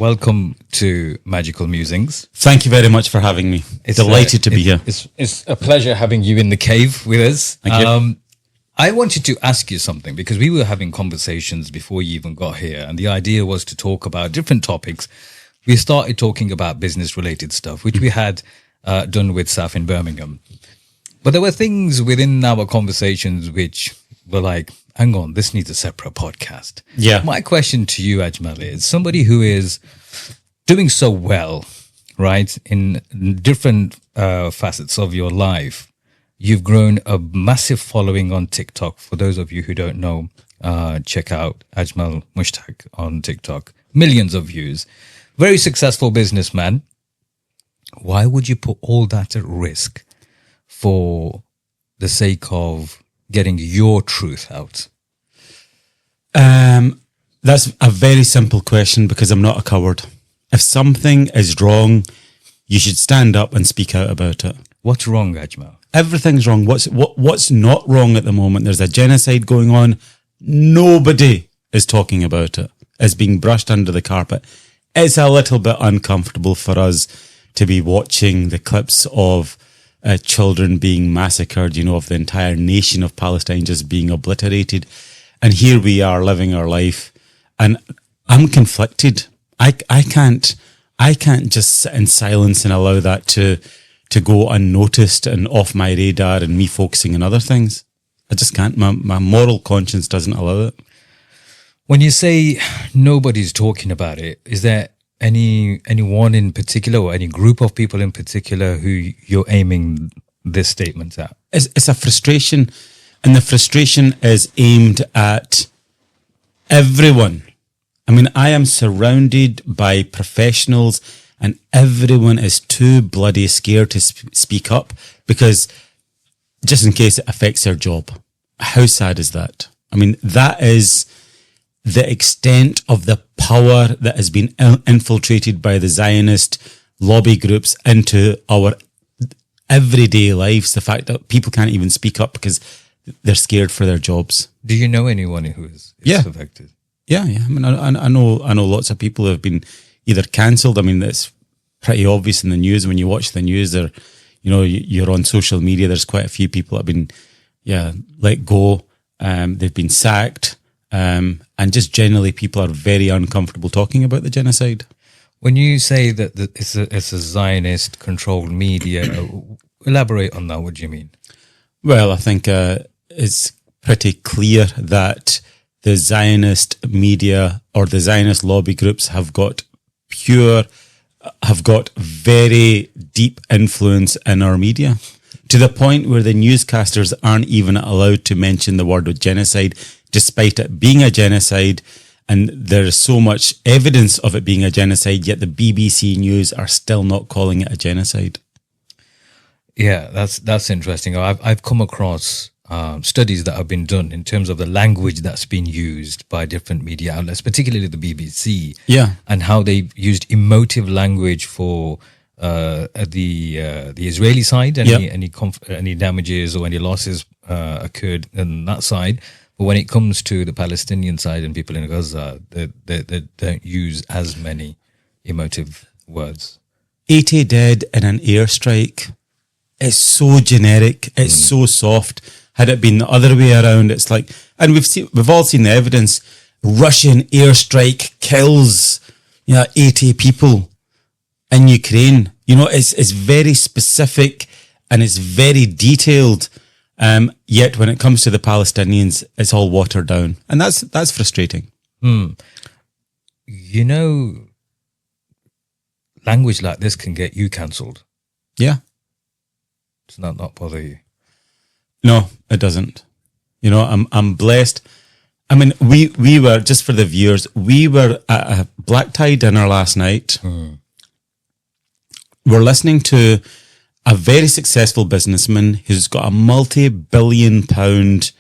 welcome to Majical Musings. Thank you very much for having me. Delighted to be here. It's a pleasure having you in the cave with us. Thank you. I wanted to ask you something because we were having conversations before you even got here, and the idea was to talk about different topics. We started talking about business-related stuff, which we had done with Saf in Birmingham. But there were things within our conversations which were like, hang on, this needs a separate podcast. Yeah. My question to you, Ajmal, is somebody who is doing so well, right, in different facets of your life. You've grown a massive following on TikTok. For those of you who don't know, check out Ajmal Mushtaq on TikTok. Millions of views. Very successful businessman. Why would you put all that at risk for the sake of getting your truth out? That's a very simple question because I'm not a coward. If something is wrong, you should stand up and speak out about it. What's wrong, Ajmal? Everything's wrong. What's not wrong at the moment? There's a genocide going on. Nobody is talking about it. It's being brushed under the carpet. It's a little bit uncomfortable for us to be watching the clips of children being massacred, of the entire nation of Palestine just being obliterated. And here we are living our life. And I'm conflicted. I can't just sit in silence and allow that to go unnoticed and off my radar and me focusing on other things. I just can't. My moral conscience doesn't allow it. When you say nobody's talking about it, is there anyone in particular or any group of people in particular who you're aiming this statement at? It's a frustration, and the frustration is aimed at everyone. I mean, I am surrounded by professionals and everyone is too bloody scared to speak up because just in case it affects their job. How sad is that? I mean, that is the extent of the power that has been infiltrated by the Zionist lobby groups into our everyday lives. The fact that people can't even speak up because they're scared for their jobs. Do you know anyone who is affected? Yeah. I mean, I know lots of people who have been either cancelled. I mean, that's pretty obvious in the news. When you watch the news, or you're on social media. There's quite a few people that have been, let go. They've been sacked. And just generally, people are very uncomfortable talking about the genocide. When you say that it's a Zionist-controlled media, elaborate on that. What do you mean? Well, I think it's pretty clear that the Zionist media or the Zionist lobby groups have got very deep influence in our media, to the point where the newscasters aren't even allowed to mention the word genocide, despite it being a genocide. And there is so much evidence of it being a genocide, yet the BBC News are still not calling it a genocide. Yeah, that's interesting. I've come across studies that have been done in terms of the language that's been used by different media outlets, particularly the BBC. Yeah, and how they've used emotive language for the Israeli side. Any damages or any losses occurred on that side. But when it comes to the Palestinian side and people in Gaza, they don't use as many emotive words. 80 dead in an airstrike. It's so generic. It's so soft. Had it been the other way around, it's like, and we've all seen the evidence. Russian airstrike kills, 80 people in Ukraine. It's very specific and it's very detailed. Yet when it comes to the Palestinians, it's all watered down, and that's frustrating. Language like this can get you cancelled. Yeah. Does that not bother you? No, it doesn't. I'm blessed. I mean, we were, just for the viewers, we were at a black tie dinner last night. We're listening to a very successful businessman who's got a multi-billion-pound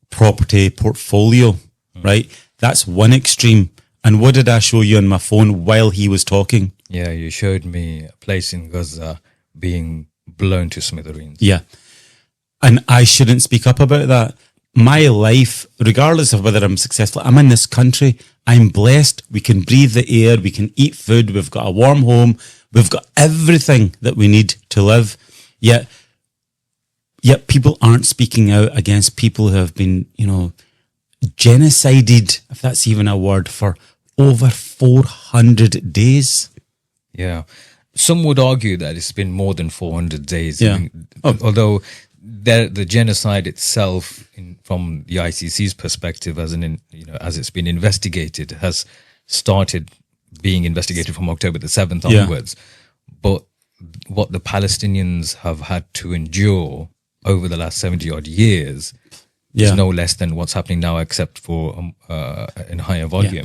property portfolio, right? That's one extreme. And what did I show you on my phone while he was talking? Yeah, you showed me a place in Gaza being blown to smithereens. Yeah. And I shouldn't speak up about that. My life, regardless of whether I'm successful, I'm in this country. I'm blessed. We can breathe the air. We can eat food. We've got a warm home. We've got everything that we need to live. Yet people aren't speaking out against people who have been, genocided, if that's even a word, for over 400 days. Yeah. Some would argue that it's been more than 400 days. Yeah. Although the genocide itself, from the ICC's perspective, as it's been investigated, has started being investigated from October the 7th onwards. But what the Palestinians have had to endure over the last 70 odd years is no less than what's happening now, except for in higher volume. Yeah.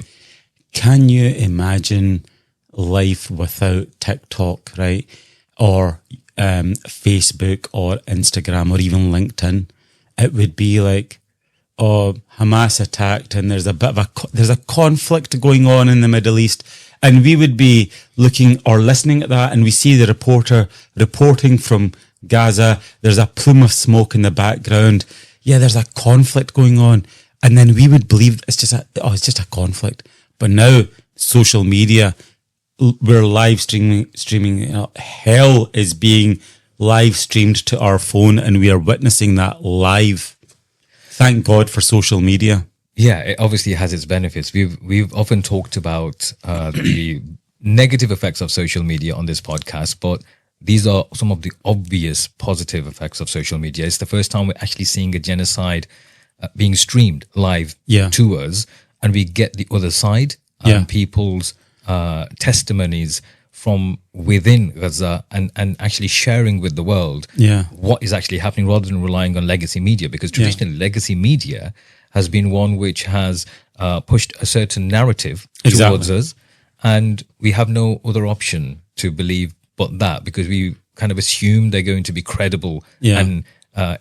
Can you imagine life without TikTok, right? Or Facebook or Instagram or even LinkedIn? It would be like, Hamas attacked and there's a bit of there's a conflict going on in the Middle East. And we would be looking or listening at that, and we see the reporter reporting from Gaza. There's a plume of smoke in the background. Yeah, there's a conflict going on. And then we would believe it's just a conflict. But now, social media, we're live streaming. Hell is being live streamed to our phone, and we are witnessing that live. Thank God for social media. Yeah, it obviously has its benefits. We've often talked about the negative effects of social media on this podcast, but these are some of the obvious positive effects of social media. It's the first time we're actually seeing a genocide being streamed live to us, and we get the other side and people's testimonies from within Gaza and actually sharing with the world what is actually happening, rather than relying on legacy media, because traditionally legacy media has been one which has pushed a certain narrative towards us, and we have no other option to believe but that, because we kind of assume they're going to be credible and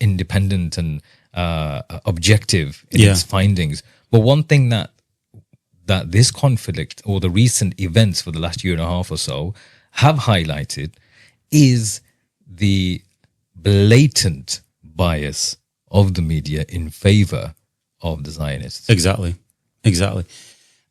independent and objective in its findings. But one thing that this conflict, or the recent events for the last year and a half or so, have highlighted is the blatant bias of the media in favor of the Zionists. Exactly.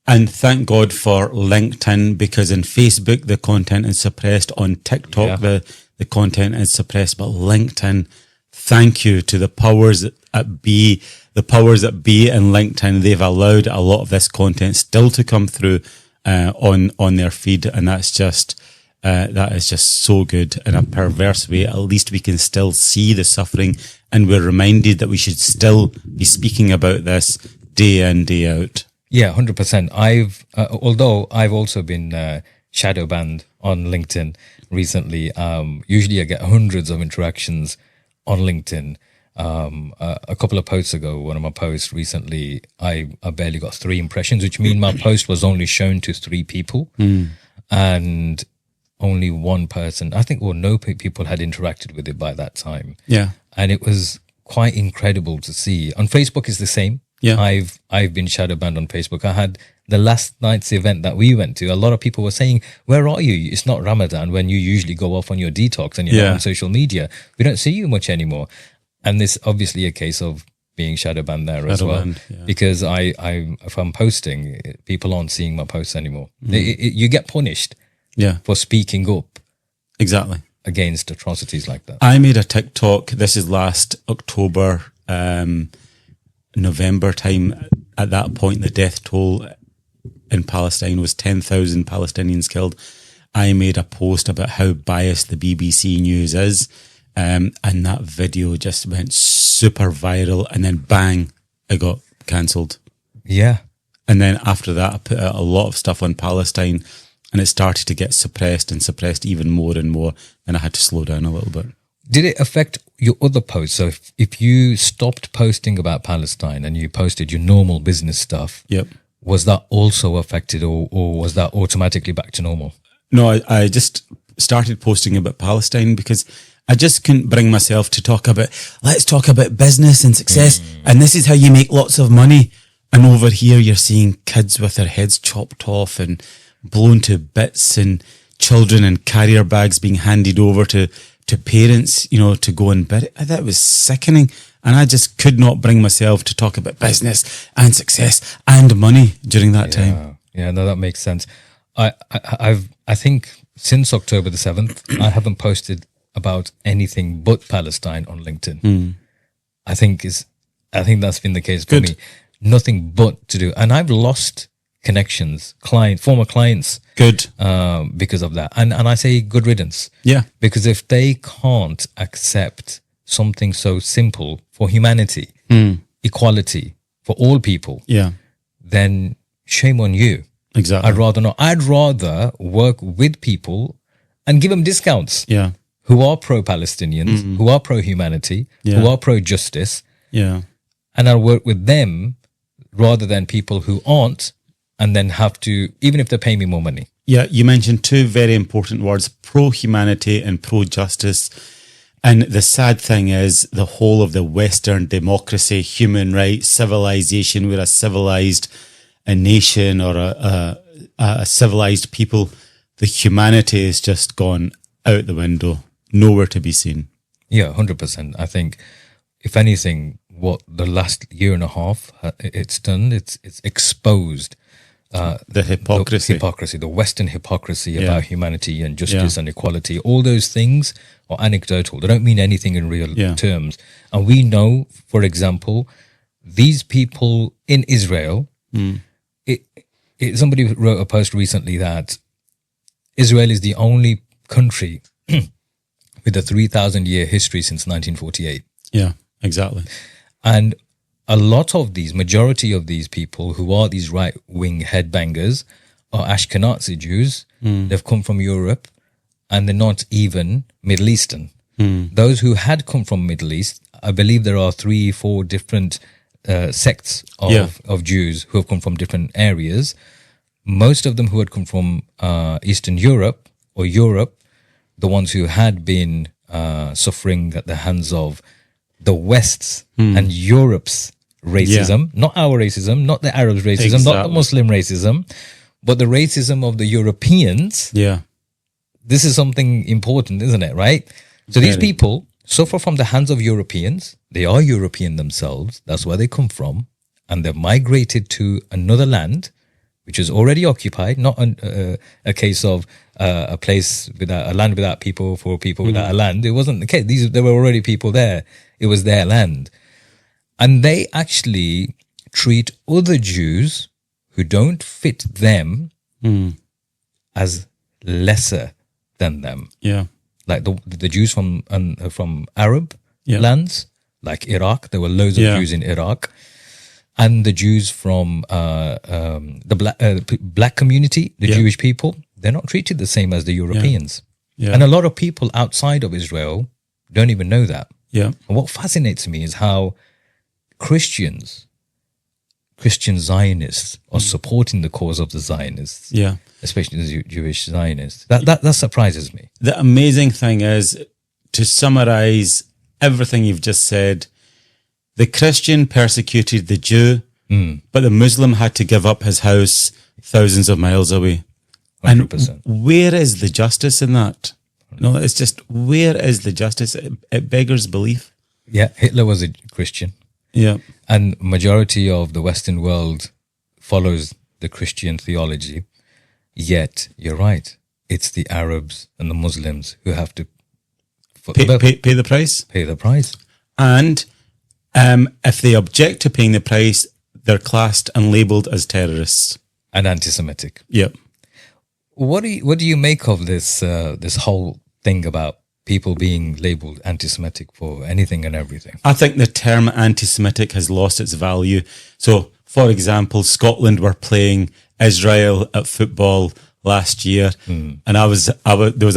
And thank God for LinkedIn, because in Facebook the content is suppressed, on TikTok the content is suppressed, but LinkedIn, thank you to the powers that be. The powers that be in LinkedIn, they've allowed a lot of this content still to come through on their feed, and that is just so good. In a perverse way, at least we can still see the suffering, and we're reminded that we should still be speaking about this day in, day out. Yeah, 100%. Although I've also been shadow banned on LinkedIn recently. Usually I get hundreds of interactions on LinkedIn. A couple of posts ago, one of my posts recently, I barely got 3 impressions, which means my post was only shown to 3 people, and only one person, I think, or no people had interacted with it by that time. Yeah. And it was quite incredible to see. On Facebook it's the same. Yeah. I've been shadow banned on Facebook. I had the last night's event that we went to. A lot of people were saying, "Where are you? It's not Ramadan when you usually go off on your detox and you're not on social media. We don't see you much anymore." And this obviously a case of being shadow banned there as well, because if I'm posting, people aren't seeing my posts anymore. You get punished for speaking up against atrocities like that. I made a TikTok. This is last October, November time. At that point, the death toll in Palestine was 10,000 Palestinians killed. I made a post about how biased the BBC News is. And that video just went super viral, and then bang, it got cancelled. Yeah. And then after that, I put out a lot of stuff on Palestine, and it started to get suppressed even more and more, and I had to slow down a little bit. Did it affect your other posts? So if you stopped posting about Palestine and you posted your normal business stuff, was that also affected, or was that automatically back to normal? No, I just started posting about Palestine because I just couldn't bring myself to let's talk about business and success. And this is how you make lots of money. And over here, you're seeing kids with their heads chopped off and blown to bits, and children and carrier bags being handed over to to parents, you know, to go and bid it. That was sickening. And I just could not bring myself to talk about business and success and money during that time. Yeah, no, that makes sense. I think since October the 7th, I haven't posted about anything but Palestine on LinkedIn. I think that's been the case for me. Nothing but to do. And I've lost connections, former clients. Good. Because of that. And I say good riddance. Yeah. Because if they can't accept something so simple for humanity, equality for all people, then shame on you. Exactly. I'd rather not. I'd rather work with people and give them discounts. Yeah. Who are pro-Palestinians, who are pro-humanity, who are pro-justice. Yeah. And I'll work with them rather than people who aren't, and then have to, even if they pay me more money. Yeah, you mentioned two very important words, pro-humanity and pro-justice. And the sad thing is the whole of the Western democracy, human rights, civilization, we're a civilized nation or a civilized people. The humanity has just gone out the window, nowhere to be seen. Yeah, 100%. I think, if anything, what the last year and a half it's done, it's exposed the hypocrisy, the Western hypocrisy about humanity and justice and equality. All those things are anecdotal. They don't mean anything in real terms. And we know, for example, these people in Israel, somebody wrote a post recently that Israel is the only country with a 3,000-year history since 1948. Yeah, exactly. And a lot of these, majority of these people who are these right-wing headbangers are Ashkenazi Jews. They've come from Europe, and they're not even Middle Eastern. Those who had come from Middle East, I believe there are 3-4 different sects of Jews who have come from different areas. Most of them who had come from Eastern Europe or Europe, the ones who had been suffering at the hands of the West's and Europe's racism, not our racism, not the Arabs' racism, not the Muslim racism, but the racism of the Europeans. Yeah. This is something important, isn't it, right? So these people suffer from the hands of Europeans. They are European themselves. That's where they come from. And they've migrated to another land, which is already occupied, not a case of a place without a land without people for people without a land. It wasn't the case. There were already people there. It was their land. And they actually treat other Jews who don't fit them as lesser than them. Yeah. Like the Jews from Arab lands, like Iraq. There were loads of Jews in Iraq. And the Jews from the black community, the Jewish people, they're not treated the same as the Europeans. Yeah. And a lot of people outside of Israel don't even know that. Yeah. And what fascinates me is how Christian Zionists are supporting the cause of the Zionists. Yeah. Especially the Jewish Zionists. That surprises me. The amazing thing is, to summarize everything you've just said, the Christian persecuted the Jew, but the Muslim had to give up his house thousands of miles away. 100%. And where is the justice in that? No, it's just, where is the justice? It beggars belief. Yeah, Hitler was a Christian. Yeah. And majority of the Western world follows the Christian theology. Yet, you're right, it's the Arabs and the Muslims who have to pay the price. Pay the price. And if they object to paying the price, they're classed and labelled as terrorists. And anti-Semitic. Yep. What do you make of this this whole thing about people being labelled anti-Semitic for anything and everything? I think the term anti-Semitic has lost its value. So, for example, Scotland were playing Israel at football last year, and there was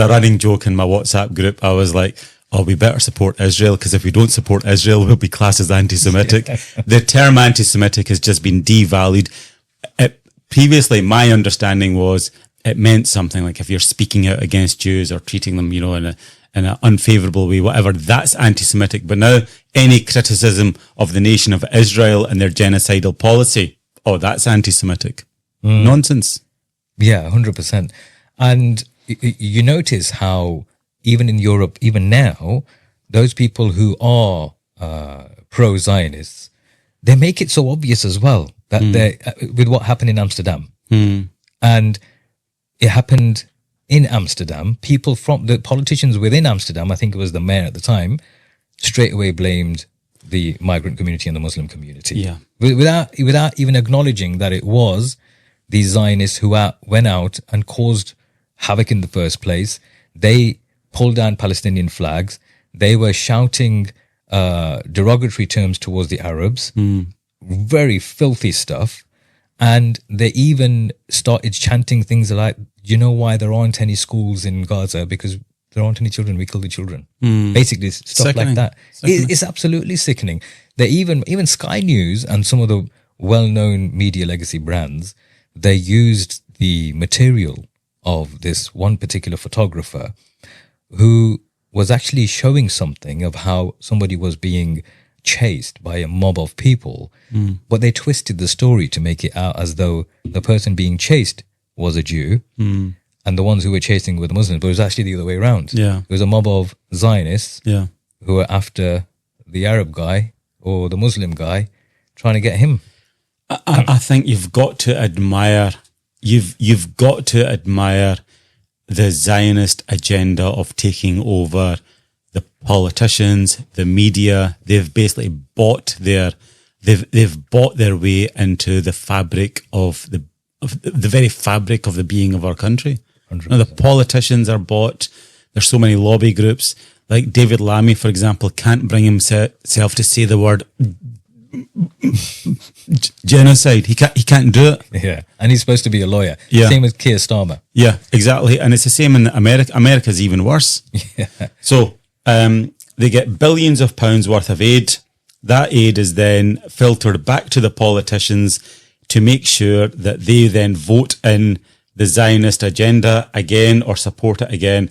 a running joke in my WhatsApp group. I was like, "Oh, we better support Israel, because if we don't support Israel, we'll be classed as anti-Semitic." The term anti-Semitic has just been devalued. Previously, my understanding was it meant something like if you're speaking out against Jews or treating them, you know, in an unfavorable way, whatever, that's anti-Semitic. But now any criticism of the nation of Israel and their genocidal policy, oh, that's anti-Semitic. Nonsense. Yeah, 100%. And you notice how even in Europe, even now, those people who are pro-Zionists, they make it so obvious as well that they with what happened in Amsterdam. And it happened in Amsterdam. People from the politicians within Amsterdam, I think it was the mayor at the time, straight away blamed the migrant community and the Muslim community. Yeah. Without even acknowledging that it was the Zionists who went out and caused havoc in the first place. They pulled down Palestinian flags. They were shouting derogatory terms towards the Arabs, very filthy stuff. And they even started chanting things like, you know why there aren't any schools in Gaza? Because there aren't any children. We kill the children. Basically, stuff like that. It's absolutely sickening. They even Sky News and some of the well-known media legacy brands, they used the material of this one particular photographer who was actually showing something of how somebody was being chased by a mob of people, but they twisted the story to make it out as though the person being chased was a Jew and the ones who were chasing were the Muslims, but it was actually the other way around. Yeah. It was a mob of Zionists who were after the Arab guy or the Muslim guy trying to get him. I think you've got to admire the Zionist agenda of taking over the politicians, the media. They've basically bought their way into the fabric of the very fabric of the being of our country. Now, the politicians are bought. There's so many lobby groups. Like David Lammy, for example, can't bring himself to say the word genocide. He can't do it. Yeah, and he's supposed to be a lawyer. Yeah. Same with Keir Starmer. Yeah, exactly. And it's the same in America. America's even worse. Yeah. So they get billions of pounds worth of aid. That aid is then filtered back to the politicians to make sure that they then vote in the Zionist agenda again or support it again.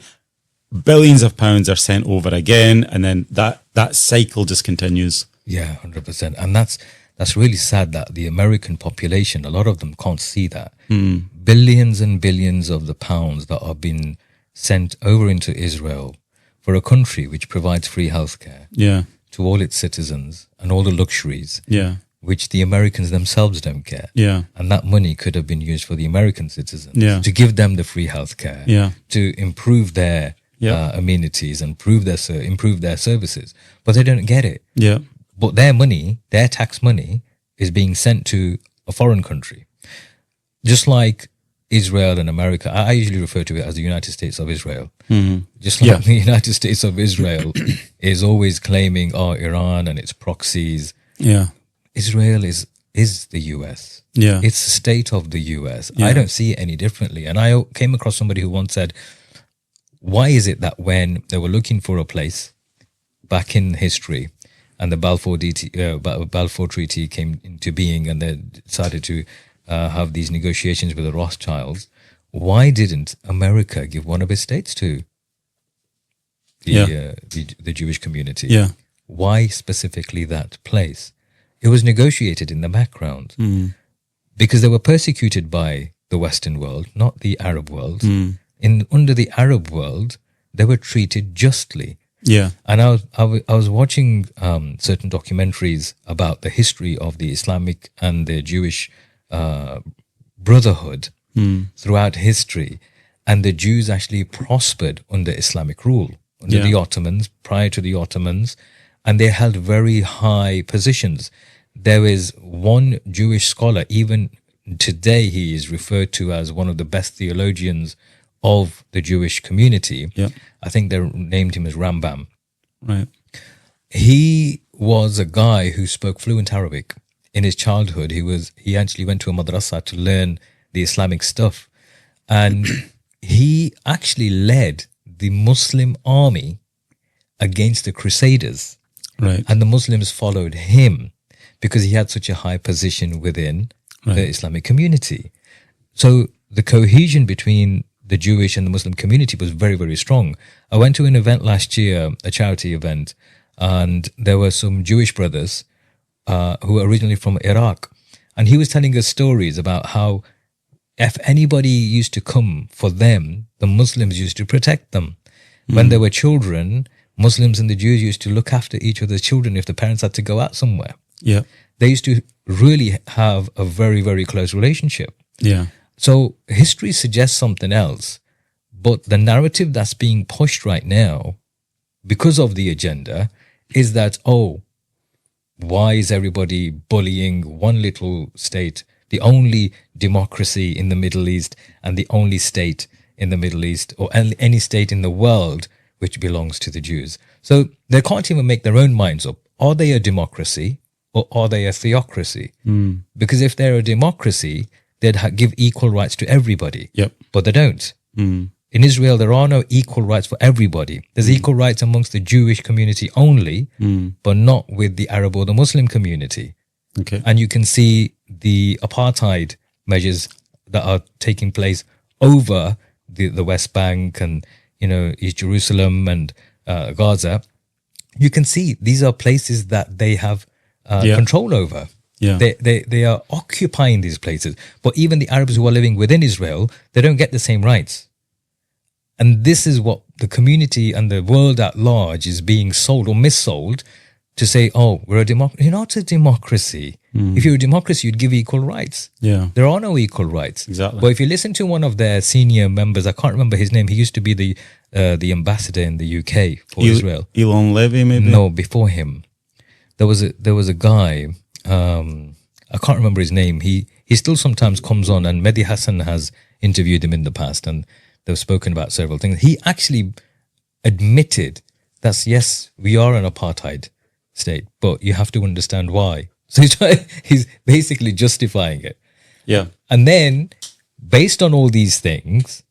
Billions of pounds are sent over again, and then that cycle just continues. Yeah, 100%. And that's really sad that the American population, a lot of them can't see that. Billions and billions of the pounds that are being sent over into Israel for a country which provides free healthcare to all its citizens and all the luxuries, which the Americans themselves don't get. Yeah. And that money could have been used for the American citizens to give them the free healthcare, to improve their amenities and improve their services. But they don't get it. Yeah. But their money, their tax money, is being sent to a foreign country. Just like Israel and America, I usually refer to it as the United States of Israel. Just like the United States of Israel is always claiming, Iran and its proxies. Yeah. Israel is the US. Yeah. It's the state of the US. Yeah. I don't see it any differently. And I came across somebody who once said, why is it that when they were looking for a place back in history and the Balfour Treaty came into being and they decided to have these negotiations with the Rothschilds, why didn't America give one of its states to the Jewish community? Yeah. Why specifically that place? It was negotiated in the background because they were persecuted by the Western world, not the Arab world. Under the Arab world, they were treated justly. Yeah. And I was watching certain documentaries about the history of the Islamic and the Jewish brotherhood throughout history. And the Jews actually prospered under Islamic rule, under the Ottomans, prior to the Ottomans, and they held very high positions. There is one Jewish scholar, even today he is referred to as one of the best theologians of the Jewish community. Yeah. I think they named him as Rambam. Right. He was a guy who spoke fluent Arabic. In his childhood, he actually went to a madrasa to learn the Islamic stuff. And he actually led the Muslim army against the Crusaders. Right. And the Muslims followed him because he had such a high position within the Islamic community. So the cohesion between the Jewish and the Muslim community was very, very strong. I went to an event last year, a charity event, and there were some Jewish brothers who were originally from Iraq. And he was telling us stories about how if anybody used to come for them, the Muslims used to protect them. When they were children, Muslims and the Jews used to look after each other's children if the parents had to go out somewhere. Yeah. They used to really have a very, very close relationship. Yeah. So history suggests something else. But the narrative that's being pushed right now, because of the agenda, is that, why is everybody bullying one little state, the only democracy in the Middle East and the only state in the Middle East or any state in the world which belongs to the Jews? So they can't even make their own minds up. Are they a democracy or are they a theocracy? Because if they're a democracy, they'd give equal rights to everybody. Yep. But they don't. In Israel, there are no equal rights for everybody. There's equal rights amongst the Jewish community only, but not with the Arab or the Muslim community. Okay. And you can see the apartheid measures that are taking place over the West Bank and, East Jerusalem and Gaza. You can see these are places that they have control over. Yeah. They are occupying these places. But even the Arabs who are living within Israel, they don't get the same rights. And this is what the community and the world at large is being sold or missold to say, we're a democracy. You're not a democracy. If you're a democracy, you'd give equal rights. Yeah. There are no equal rights. Exactly. But if you listen to one of their senior members, I can't remember his name. He used to be the ambassador in the UK for Israel. Elon Levy, maybe? No, before him. There was a guy, I can't remember his name. He still sometimes comes on, and Mehdi Hassan has interviewed him in the past, and they've spoken about several things. He actually admitted that, yes, we are an apartheid state, but you have to understand why. So he's basically justifying it. Yeah. And then, based on all these things,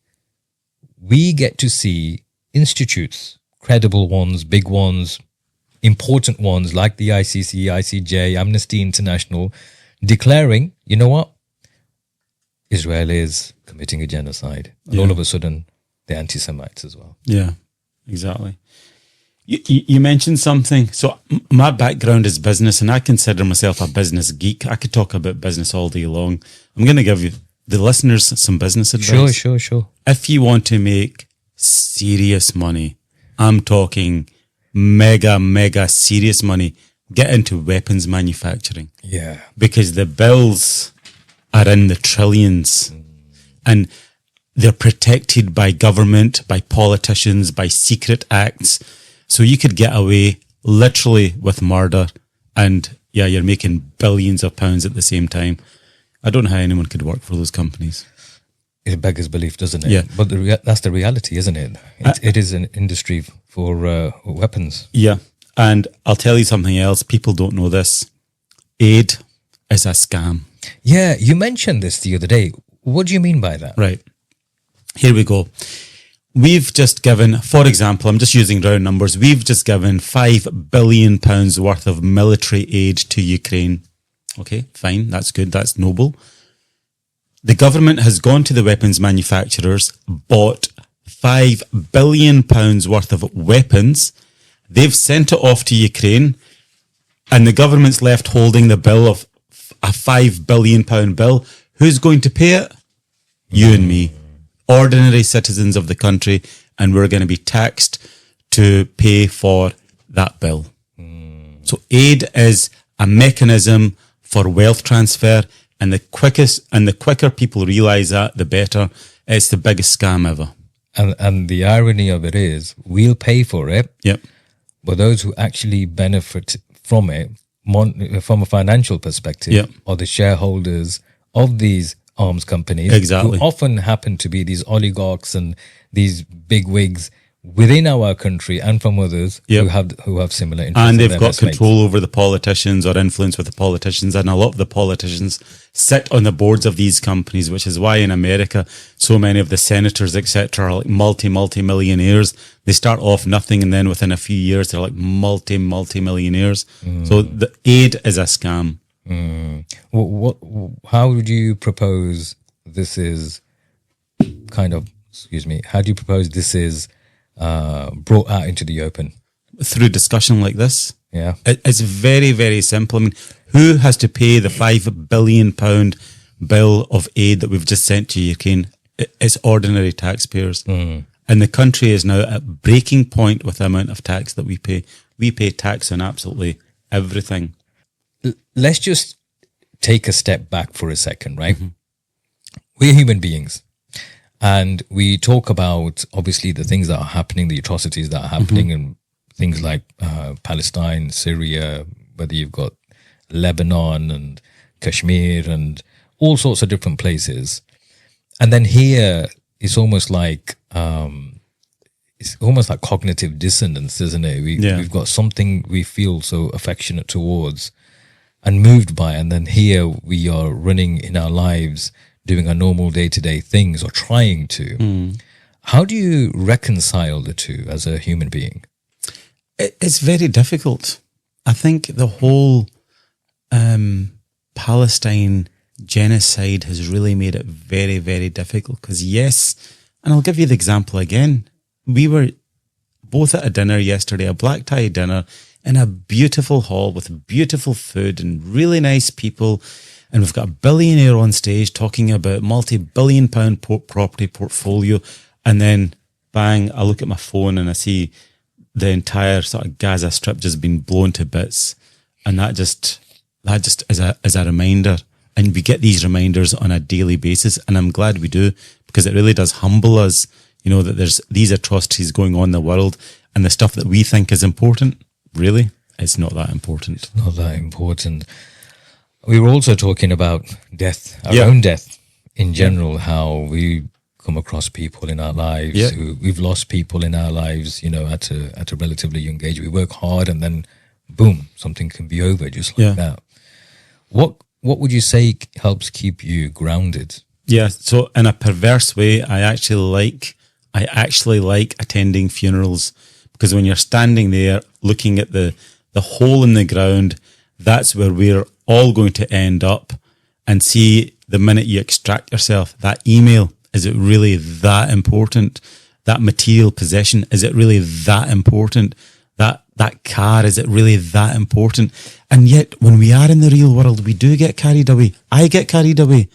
we get to see institutes, credible ones, big ones, important ones like the ICC, ICJ, Amnesty International, declaring, you know what? Israel is committing a genocide. And all of a sudden, they're anti-Semites as well. Yeah, exactly. You mentioned something. So my background is business, and I consider myself a business geek. I could talk about business all day long. I'm going to give you, the listeners, some business advice. Sure. If you want to make serious money, I'm talking mega serious money, get into weapons manufacturing. Yeah. Because the bills are in the trillions, and they're protected by government, by politicians, by secret acts. So you could get away literally with murder, and you're making billions of pounds at the same time. I don't know how anyone could work for those companies. It beggars belief, doesn't it? Yeah. But that's the reality, isn't it? It is an industry for weapons. Yeah. And I'll tell you something else. People don't know this. Aid is a scam. Yeah, you mentioned this the other day. What do you mean by that? Right. Here we go. We've just given, for example, I'm just using round numbers, we've just given £5 billion worth of military aid to Ukraine. Okay, fine, that's good, that's noble. The government has gone to the weapons manufacturers, bought £5 billion worth of weapons. They've sent it off to Ukraine, and the government's left holding the bill of a £5 billion bill. Who's going to pay it? You and me. Ordinary citizens of the country, and we're going to be taxed to pay for that bill. So aid is a mechanism for wealth transfer, and the quicker people realize that, the better. It's the biggest scam ever. And the irony of it is, we'll pay for it. Yep. But those who actually benefit from it, from a financial perspective, Yep. are the shareholders of these arms companies, Exactly. who often happen to be these oligarchs and these big wigs within our country and from others Yep. who have similar interests. And in they've their got investments. control over the politicians or influence with the politicians. And a lot of the politicians sit on the boards of these companies, which is why in America, so many of the senators, etc., are like multi-millionaires. They start off nothing, and then within a few years, they're like multi-millionaires. So the aid is a scam. How would you propose this is how do you propose this is brought out into the open? Through discussion like this. Yeah. It's very, very simple. I mean, who has to pay the £5 billion bill of aid that we've just sent to Ukraine? It's ordinary taxpayers. And the country is now at breaking point with the amount of tax that we pay. We pay tax on absolutely everything. Let's just take a step back for a second, right? We're human beings. And we talk about, obviously, the things that are happening, the atrocities that are happening, and things like Palestine, Syria, whether you've got Lebanon and Kashmir and all sorts of different places. And then here, it's almost like cognitive dissonance, isn't it? We've got something we feel so affectionate towards and moved by, and then here we are running in our lives, doing our normal day-to-day things or trying to. How do you reconcile the two as a human being? It's very difficult. I think the whole Palestine genocide has really made it very, very difficult because, yes, and I'll give you the example again. We were both at a dinner yesterday, a black tie dinner, in a beautiful hall with beautiful food and really nice people. And we've got a billionaire on stage talking about multi-billion pound property portfolio. And then, bang, I look at my phone and I see the entire sort of Gaza Strip just been blown to bits. And that just is a reminder. And we get these reminders on a daily basis. And I'm glad we do, because it really does humble us, you know, that there's these atrocities going on in the world, and the stuff that we think is important, really, it's not that important. It's not that important. We were also talking about death, our own death in general, how we come across people in our lives who we've lost people in our lives, you know, at a relatively young age. We work hard and then boom, something can be over just like that. What would you say helps keep you grounded? Yeah, so in a perverse way, I actually like attending funerals, because when you're standing there looking at the hole in the ground, that's where we're all going to end up. And see, the minute you extract yourself, that email, is it really that important? That material possession, is it really that important? That car, is it really that important? And yet, when we are in the real world, we do get carried away. I get carried away,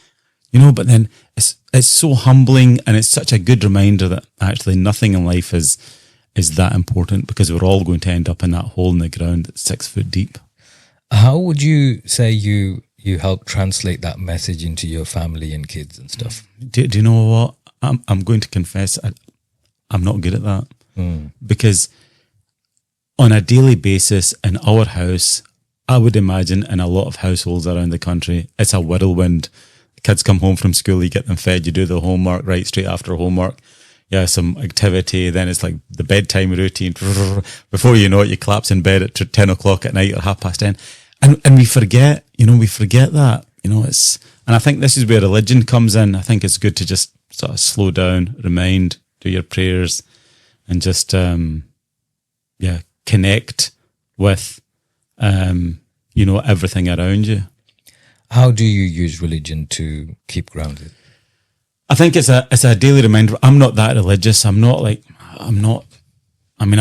you know, but then it's so humbling, and it's such a good reminder that actually nothing in life is that important, because we're all going to end up in that hole in the ground that's 6 foot deep. How would you say you help translate that message into your family and kids and stuff? Do you know what? I'm going to confess, I'm not good at that. Because on a daily basis in our house, I would imagine in a lot of households around the country, it's a whirlwind. Kids come home from school, you get them fed, you do the homework, right, straight after homework. Yeah, some activity, then it's like the bedtime routine. Before you know it, you collapse in bed at 10 o'clock at night or 10:30. And we forget that, you know, and I think this is where religion comes in. I think it's good to just sort of slow down, remind, do your prayers, and just, connect with, you know, everything around you. How do you use religion to keep grounded? I think it's a daily reminder. I'm not that religious. I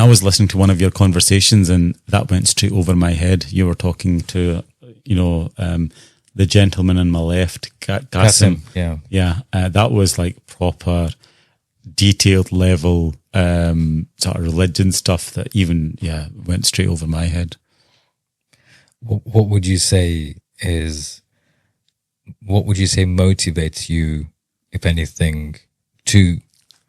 was listening to one of your conversations and that went straight over my head. You were talking to, you know, the gentleman on my left, Qasim. That was like proper detailed level, sort of religion stuff that even, went straight over my head. What would you say motivates you, if anything, to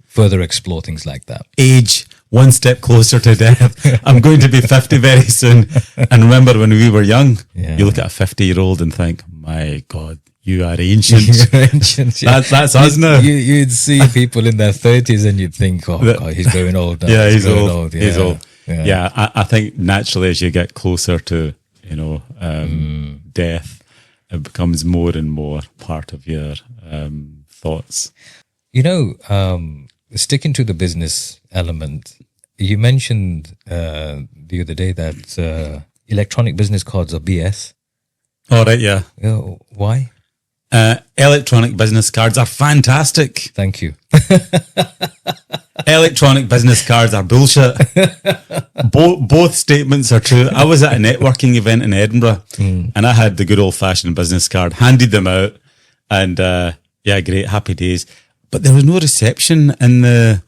further explore things like that? Age, one step closer to death. I'm going to be 50 very soon. And remember when we were young, you look at a 50-year-old and think, my God, you are ancient. You're ancient. Yeah. That's us now. You'd see people in their 30s and you'd think, oh God, he's growing old now. Yeah, he's old. Yeah. He's old. Yeah, I think naturally as you get closer to, you know, death, it becomes more and more part of your thoughts. You know, sticking to the business element, you mentioned the other day that electronic business cards are BS. All right, yeah. Why? Electronic business cards are fantastic. Thank you. Electronic business cards are bullshit. Both statements are true. I was at a networking event in Edinburgh and I had the good old-fashioned business card, handed them out, and great, happy days. But there was no reception in the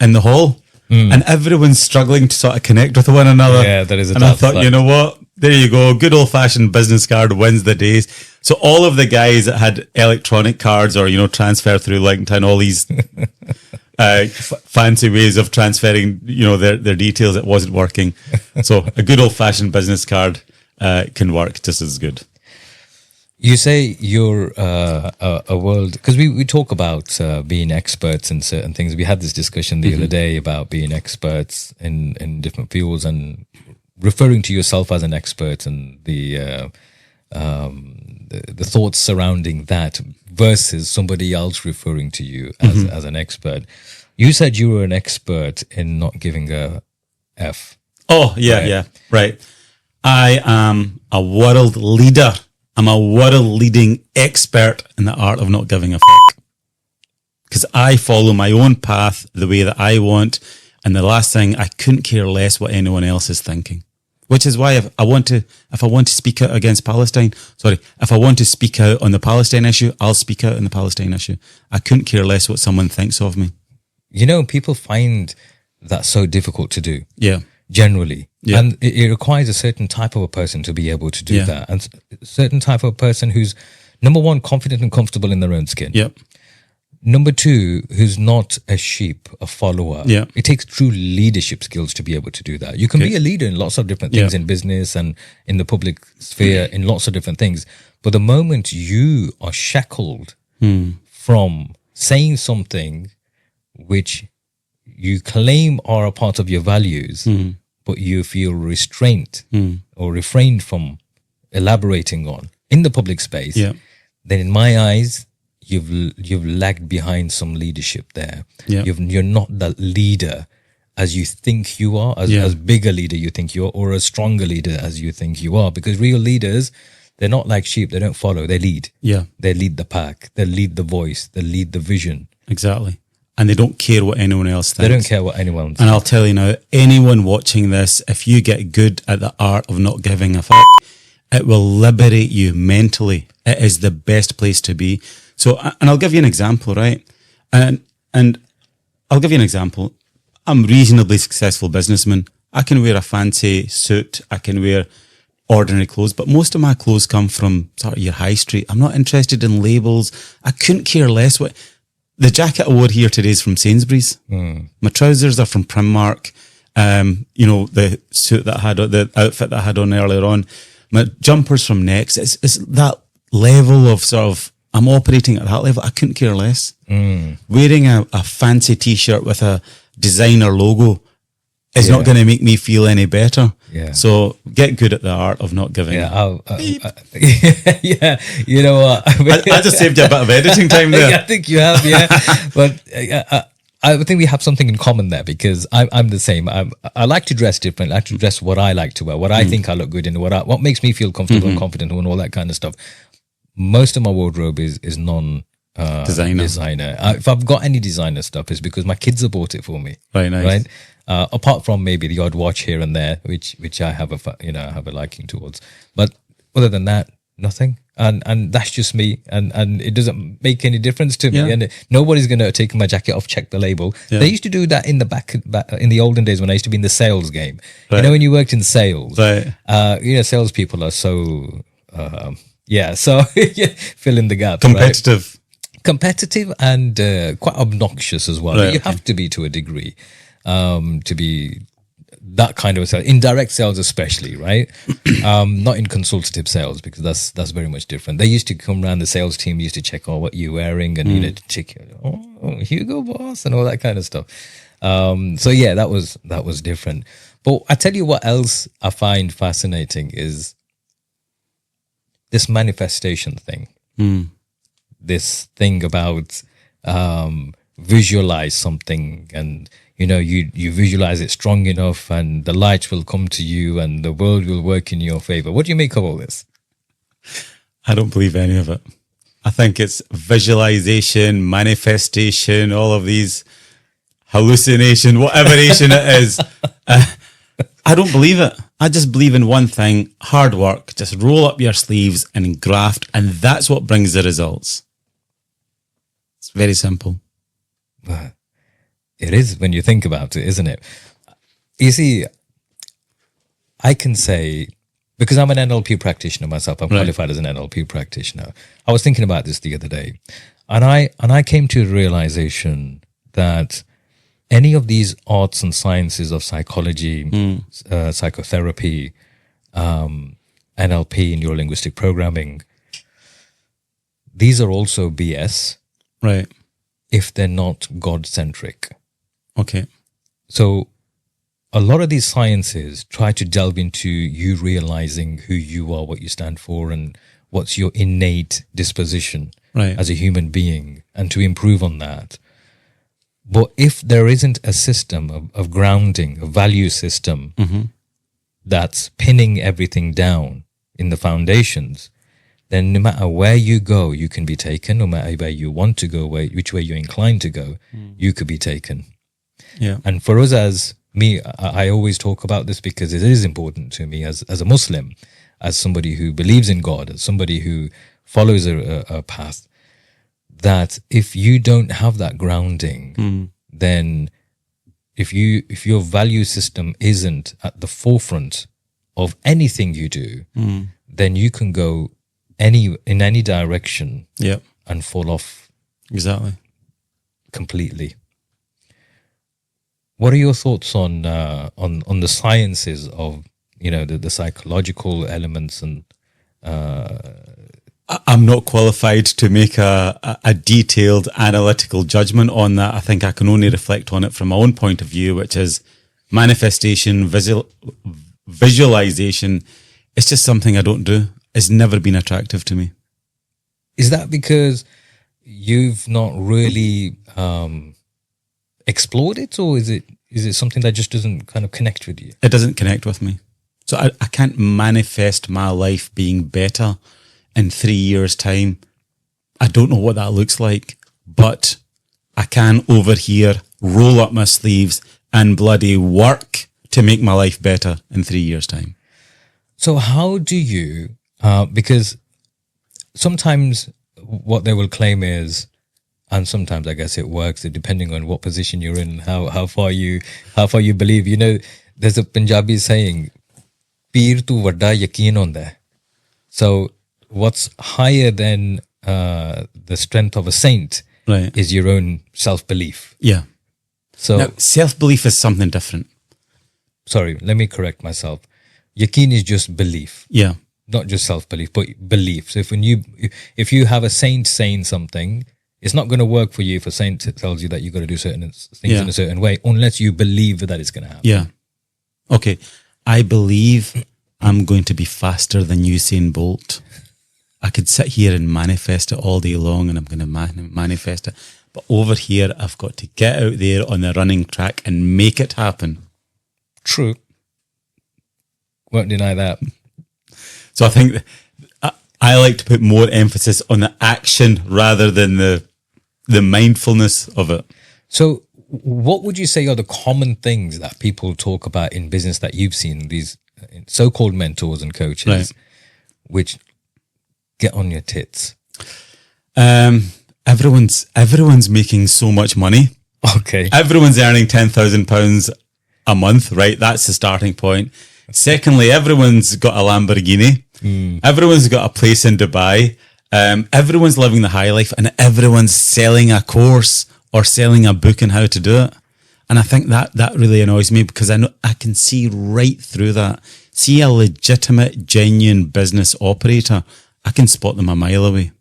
in the hall, and everyone's struggling to sort of connect with one another. Yeah, that is a And I tough thought, fight. you know what? There you go. Good old fashioned business card wins the days. So all of the guys that had electronic cards or, transfer through LinkedIn, all these fancy ways of transferring, their details, it wasn't working. So a good old fashioned business card can work just as good. You say you're a world, because we talk about being experts in certain things. We had this discussion the other day about being experts in different fields and referring to yourself as an expert and the thoughts surrounding that versus somebody else referring to you as an expert. You said you were an expert in not giving a F. Oh, yeah, Right. yeah, right. I am a world leader. I'm a world leading expert in the art of not giving a fuck. Because I follow my own path the way that I want. And the last thing, I couldn't care less what anyone else is thinking. Which is why if I want to speak out against Palestine, if I want to speak out on the Palestine issue, I'll speak out on the Palestine issue. I couldn't care less what someone thinks of me. People find that so difficult to do. Yeah. Generally. Yeah. And it requires a certain type of a person to be able to do Yeah. that. And a certain type of person who's, number one, confident and comfortable in their own skin. Yep. Number two, who's not a sheep, a follower. Yeah. It takes true leadership skills to be able to do that. You can be a leader in lots of different things, Yeah. in business and in the public sphere, in lots of different things. But the moment you are shackled from saying something which you claim are a part of your values, but you feel restraint or refrained from elaborating on in the public space, Yeah. then in my eyes, you've lagged behind some leadership there. Yeah. You're not that leader as you think you are, as big a leader you think you are, or as strong a leader as you think you are. Because real leaders, they're not like sheep. They don't follow. They lead. Yeah. They lead the pack. They lead the voice. They lead the vision. Exactly. And they don't care what anyone else thinks. They don't care what anyone thinks. And I'll tell you now, anyone watching this, if you get good at the art of not giving a fuck, it will liberate you mentally. It is the best place to be. So, and I'll give you an example, right? And I'll give you an example. I'm a reasonably successful businessman. I can wear a fancy suit. I can wear ordinary clothes, but most of my clothes come from sort of your high street. I'm not interested in labels. I couldn't care less what. The jacket I wore here today is from Sainsbury's. My trousers are from Primark. The suit that I had, the outfit that I had on earlier on, my jumper's from Next. It's that level of sort of, I'm operating at that level. I couldn't care less. Wearing a fancy t-shirt with a designer logo is not going to make me feel any better. Yeah. So get good at the art of not giving. Yeah, yeah. You know what? I just saved you a bit of editing time there. I think you have, yeah. But I think we have something in common there because I'm the same. I like to dress different. I like to dress what I like to wear, what I think I look good in, what makes me feel comfortable and confident and all that kind of stuff. Most of my wardrobe is non designer. If I've got any designer stuff, it's because my kids have bought it for me. Very nice. Right. Apart from maybe the odd watch here and there, which I have a liking towards, but other than that, nothing. And that's just me, and it doesn't make any difference to me. Yeah. And nobody's gonna take my jacket off, check the label. Yeah. They used to do that in the back in the olden days when I used to be in the sales game. Right. You know, when you worked in sales, Right. Salespeople are so fill in the gap. Competitive and quite obnoxious as well. Right, You have to be to a degree to be that kind of a sales, indirect sales especially, right? Not in consultative sales because that's very much different. They used to come around, the sales team used to check what you're wearing and check, Hugo Boss and all that kind of stuff. That was different. But I tell you what else I find fascinating is this manifestation thing. This thing about visualize something and you visualize it strong enough and the light will come to you and the world will work in your favor. What do you make of all this? I don't believe any of it. I think it's visualization, manifestation, all of these hallucination, whatever nation it is. I don't believe it. I just believe in one thing, hard work. Just roll up your sleeves and graft, and that's what brings the results. It's very simple. It is when you think about it, isn't it? You see, I can say, because I'm an NLP practitioner myself, I'm qualified as an NLP practitioner. I was thinking about this the other day, and I came to a realization that any of these arts and sciences of psychology, psychotherapy, NLP, neuro-linguistic programming, these are also BS. Right. If they're not God-centric. Okay. So a lot of these sciences try to delve into you realizing who you are, what you stand for, and what's your innate disposition as a human being, and to improve on that. But if there isn't a system of grounding, a value system that's pinning everything down in the foundations, then no matter where you go, you can be taken. No matter where you want to go, which way you're inclined to go, you could be taken. Yeah. And for us as me, I always talk about this because it is important to me as a Muslim, as somebody who believes in God, as somebody who follows a path, that if you don't have that grounding, then if your value system isn't at the forefront of anything you do, then you can go in any direction and fall off completely. What are your thoughts on the sciences of the psychological elements? And I'm not qualified to make a detailed analytical judgment on that. I think I can only reflect on it from my own point of view, which is manifestation, visualization. It's just something I don't do. It's never been attractive to me. Is that because you've not really explored it, or is it something that just doesn't kind of connect with you? It doesn't connect with me. So I can't manifest my life being better in 3 years' time. I don't know what that looks like, but I can over here roll up my sleeves and bloody work to make my life better in 3 years' time. So how do you, because sometimes what they will claim is, and sometimes I guess it works, depending on what position you're in, how far you believe. There's a Punjabi saying, "Peer tu vadda yakeen honda hai." So what's higher than the strength of a saint is your own self-belief. Yeah. So now, self-belief is something different. Sorry, let me correct myself. Yaqeen is just belief. Yeah. Not just self-belief, but belief. So if you have a saint saying something, it's not going to work for you if a saint tells you that you've got to do certain things in a certain way, unless you believe that it's going to happen. Yeah. Okay. I believe I'm going to be faster than Usain Bolt. I could sit here and manifest it all day long, and I'm going to manifest it. But over here, I've got to get out there on the running track and make it happen. True. Won't deny that. So I think I like to put more emphasis on the action rather than the mindfulness of it. So what would you say are the common things that people talk about in business that you've seen, these so-called mentors and coaches, which get on your tits? Everyone's making so much money. Okay. Everyone's earning £10,000 a month, right? That's the starting point. Secondly, everyone's got a Lamborghini. Everyone's got a place in Dubai. Everyone's living the high life, and everyone's selling a course or selling a book on how to do it. And I think that really annoys me, because I know I can see right through that. See a legitimate, genuine business operator, I can spot them a mile away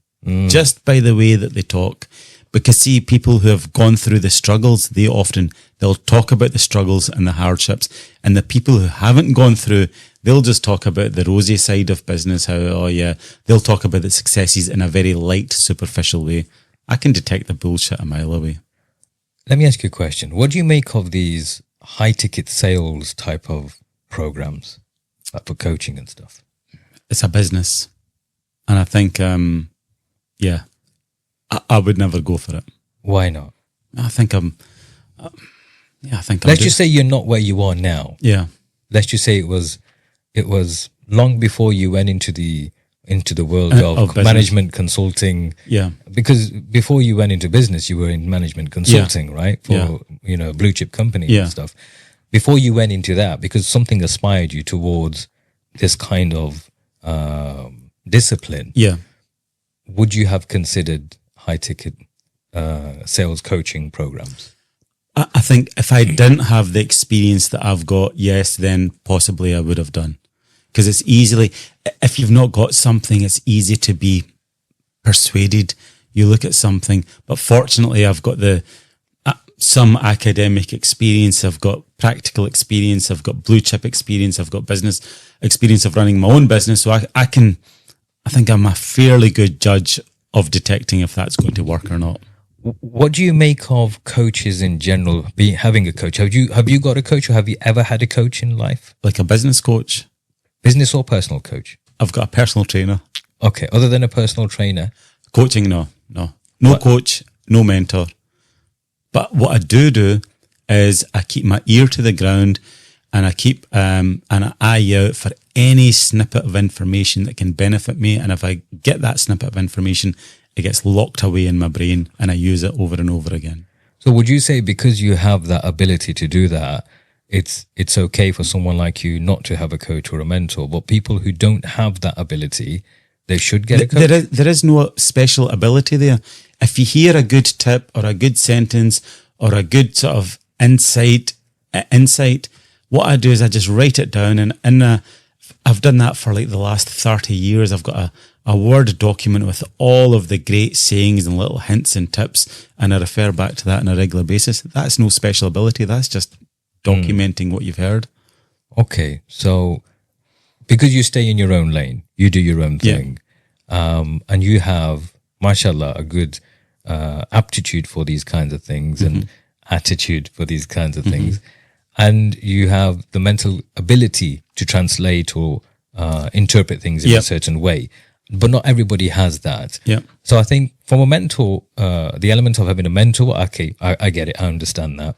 just by the way that they talk. Because see, people who have gone through the struggles, they'll talk about the struggles and the hardships. And the people who haven't gone through, they'll just talk about the rosy side of business. They'll talk about the successes in a very light, superficial way. I can detect the bullshit a mile away. Let me ask you a question. What do you make of these high ticket sales type of programs, like for coaching and stuff? It's a business. And I think, I would never go for it. Why not? I think I'm Let's just say you're not where you are now. Yeah. Let's just say it was long before you went into the into the world Of of business. management consulting. Yeah. Because before you went into business, you were in management consulting, right? For, blue chip company Yeah. and stuff. Before you went into that, because something aspired you towards this kind of discipline, Yeah. would you have considered high ticket sales coaching programs? I think if I didn't have the experience that I've got, yes, then possibly I would have done. Because it's if you've not got something, it's easy to be persuaded. You look at something, but fortunately I've got some academic experience, I've got practical experience, I've got blue chip experience, I've got business experience of running my own business. So I think I'm a fairly good judge of detecting if that's going to work or not. What do you make of coaches in general? Having a coach, have you got a coach, or have you ever had a coach in life? Like a business coach? Business or personal coach? I've got a personal trainer. Okay, other than a personal trainer? Coaching, no. No coach, no mentor. But what I do is I keep my ear to the ground, and I keep an eye out for any snippet of information that can benefit me. And if I get that snippet of information, it gets locked away in my brain and I use it over and over again. So would you say because you have that ability to do that, it's okay for someone like you not to have a coach or a mentor, but people who don't have that ability, they should get a coach? There is no special ability there. If you hear a good tip or a good sentence or a good sort of insight, what I do is I just write it down, and I've done that for like the last 30 years. I've got a Word document with all of the great sayings and little hints and tips, and I refer back to that on a regular basis. That's no special ability. That's just documenting what you've heard. Okay, so because you stay in your own lane, you do your own thing, and you have, mashallah, a good aptitude for these kinds of things and attitude for these kinds of things, and you have the mental ability to translate or interpret things in a certain way. But not everybody has that. Yeah. So I think from a mentor, the element of having a mentor, okay, I get it. I understand that.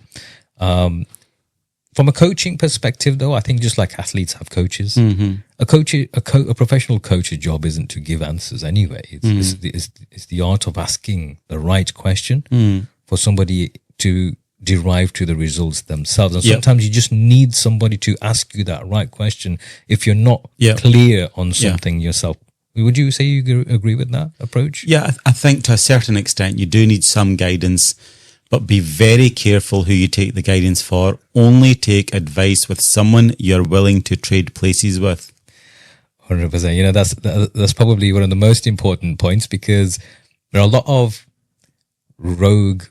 From a coaching perspective, though, I think just like athletes have coaches, a professional coach's job isn't to give answers anyway. It's the art of asking the right question for somebody to derive to the results themselves. And sometimes you just need somebody to ask you that right question if you're not clear on something yourself. Would you say you agree with that approach? Yeah, I think to a certain extent you do need some guidance, but be very careful who you take the guidance for. Only take advice with someone you're willing to trade places with. 100%. You know, that's probably one of the most important points, because there are a lot of rogue,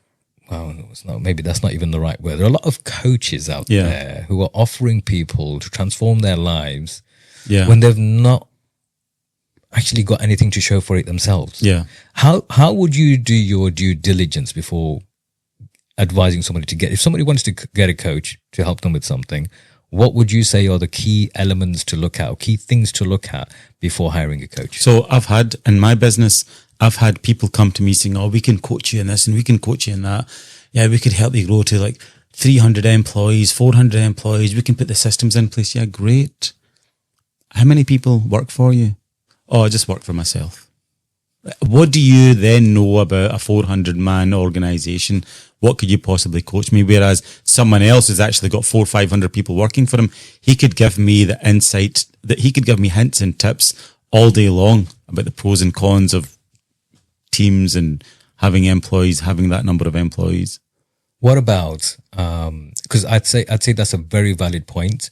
maybe that's not even the right word. There are a lot of coaches out there who are offering people to transform their lives when they've not actually got anything to show for it themselves. Yeah. How would you do your due diligence before advising somebody if somebody wants to get a coach to help them with something, what would you say are the key elements to look at, or key things to look at before hiring a coach? So in my business, I've had people come to me saying, we can coach you in this and we can coach you in that. Yeah, we could help you grow to like 300 employees, 400 employees. We can put the systems in place. Yeah, great. How many people work for you? I just work for myself. What do you then know about a 400-man organization? What could you possibly coach me? Whereas someone else has actually got 400 or 500 people working for him. He could give me the insight, that he could give me hints and tips all day long about the pros and cons of teams and having that number of employees. What about, because I'd say that's a very valid point,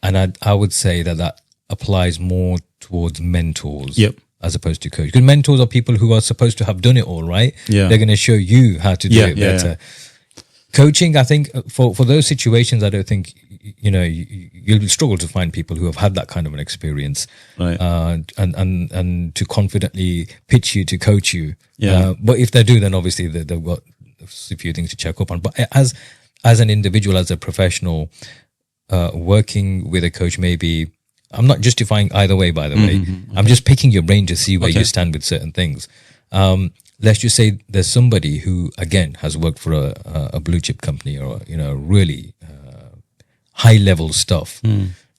and I would say that applies more towards mentors as opposed to coaches. Because mentors are people who are supposed to have done it all, right? Yeah. They're going to show you how to do it better. Yeah. Coaching, I think, for those situations, I don't think, you'll struggle to find people who have had that kind of an experience, right? And to confidently pitch you to coach you. Yeah. But if they do, then obviously they've got a few things to check up on. But as an individual, as a professional, working with a coach, maybe, I'm not justifying either way, by the way. Okay. I'm just picking your brain to see where you stand with certain things. Let's just say there's somebody who, again, has worked for a blue chip company or, really high level stuff.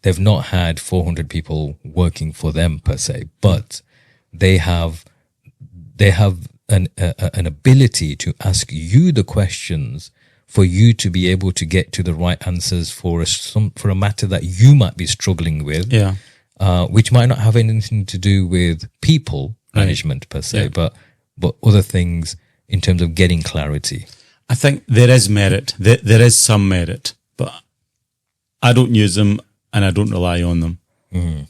They've not had 400 people working for them per se, but they have an ability to ask you the questions for you to be able to get to the right answers for a matter that you might be struggling with, which might not have anything to do with people management per se, but other things in terms of getting clarity. I think there is merit. There is some merit, but I don't use them and I don't rely on them. Mm.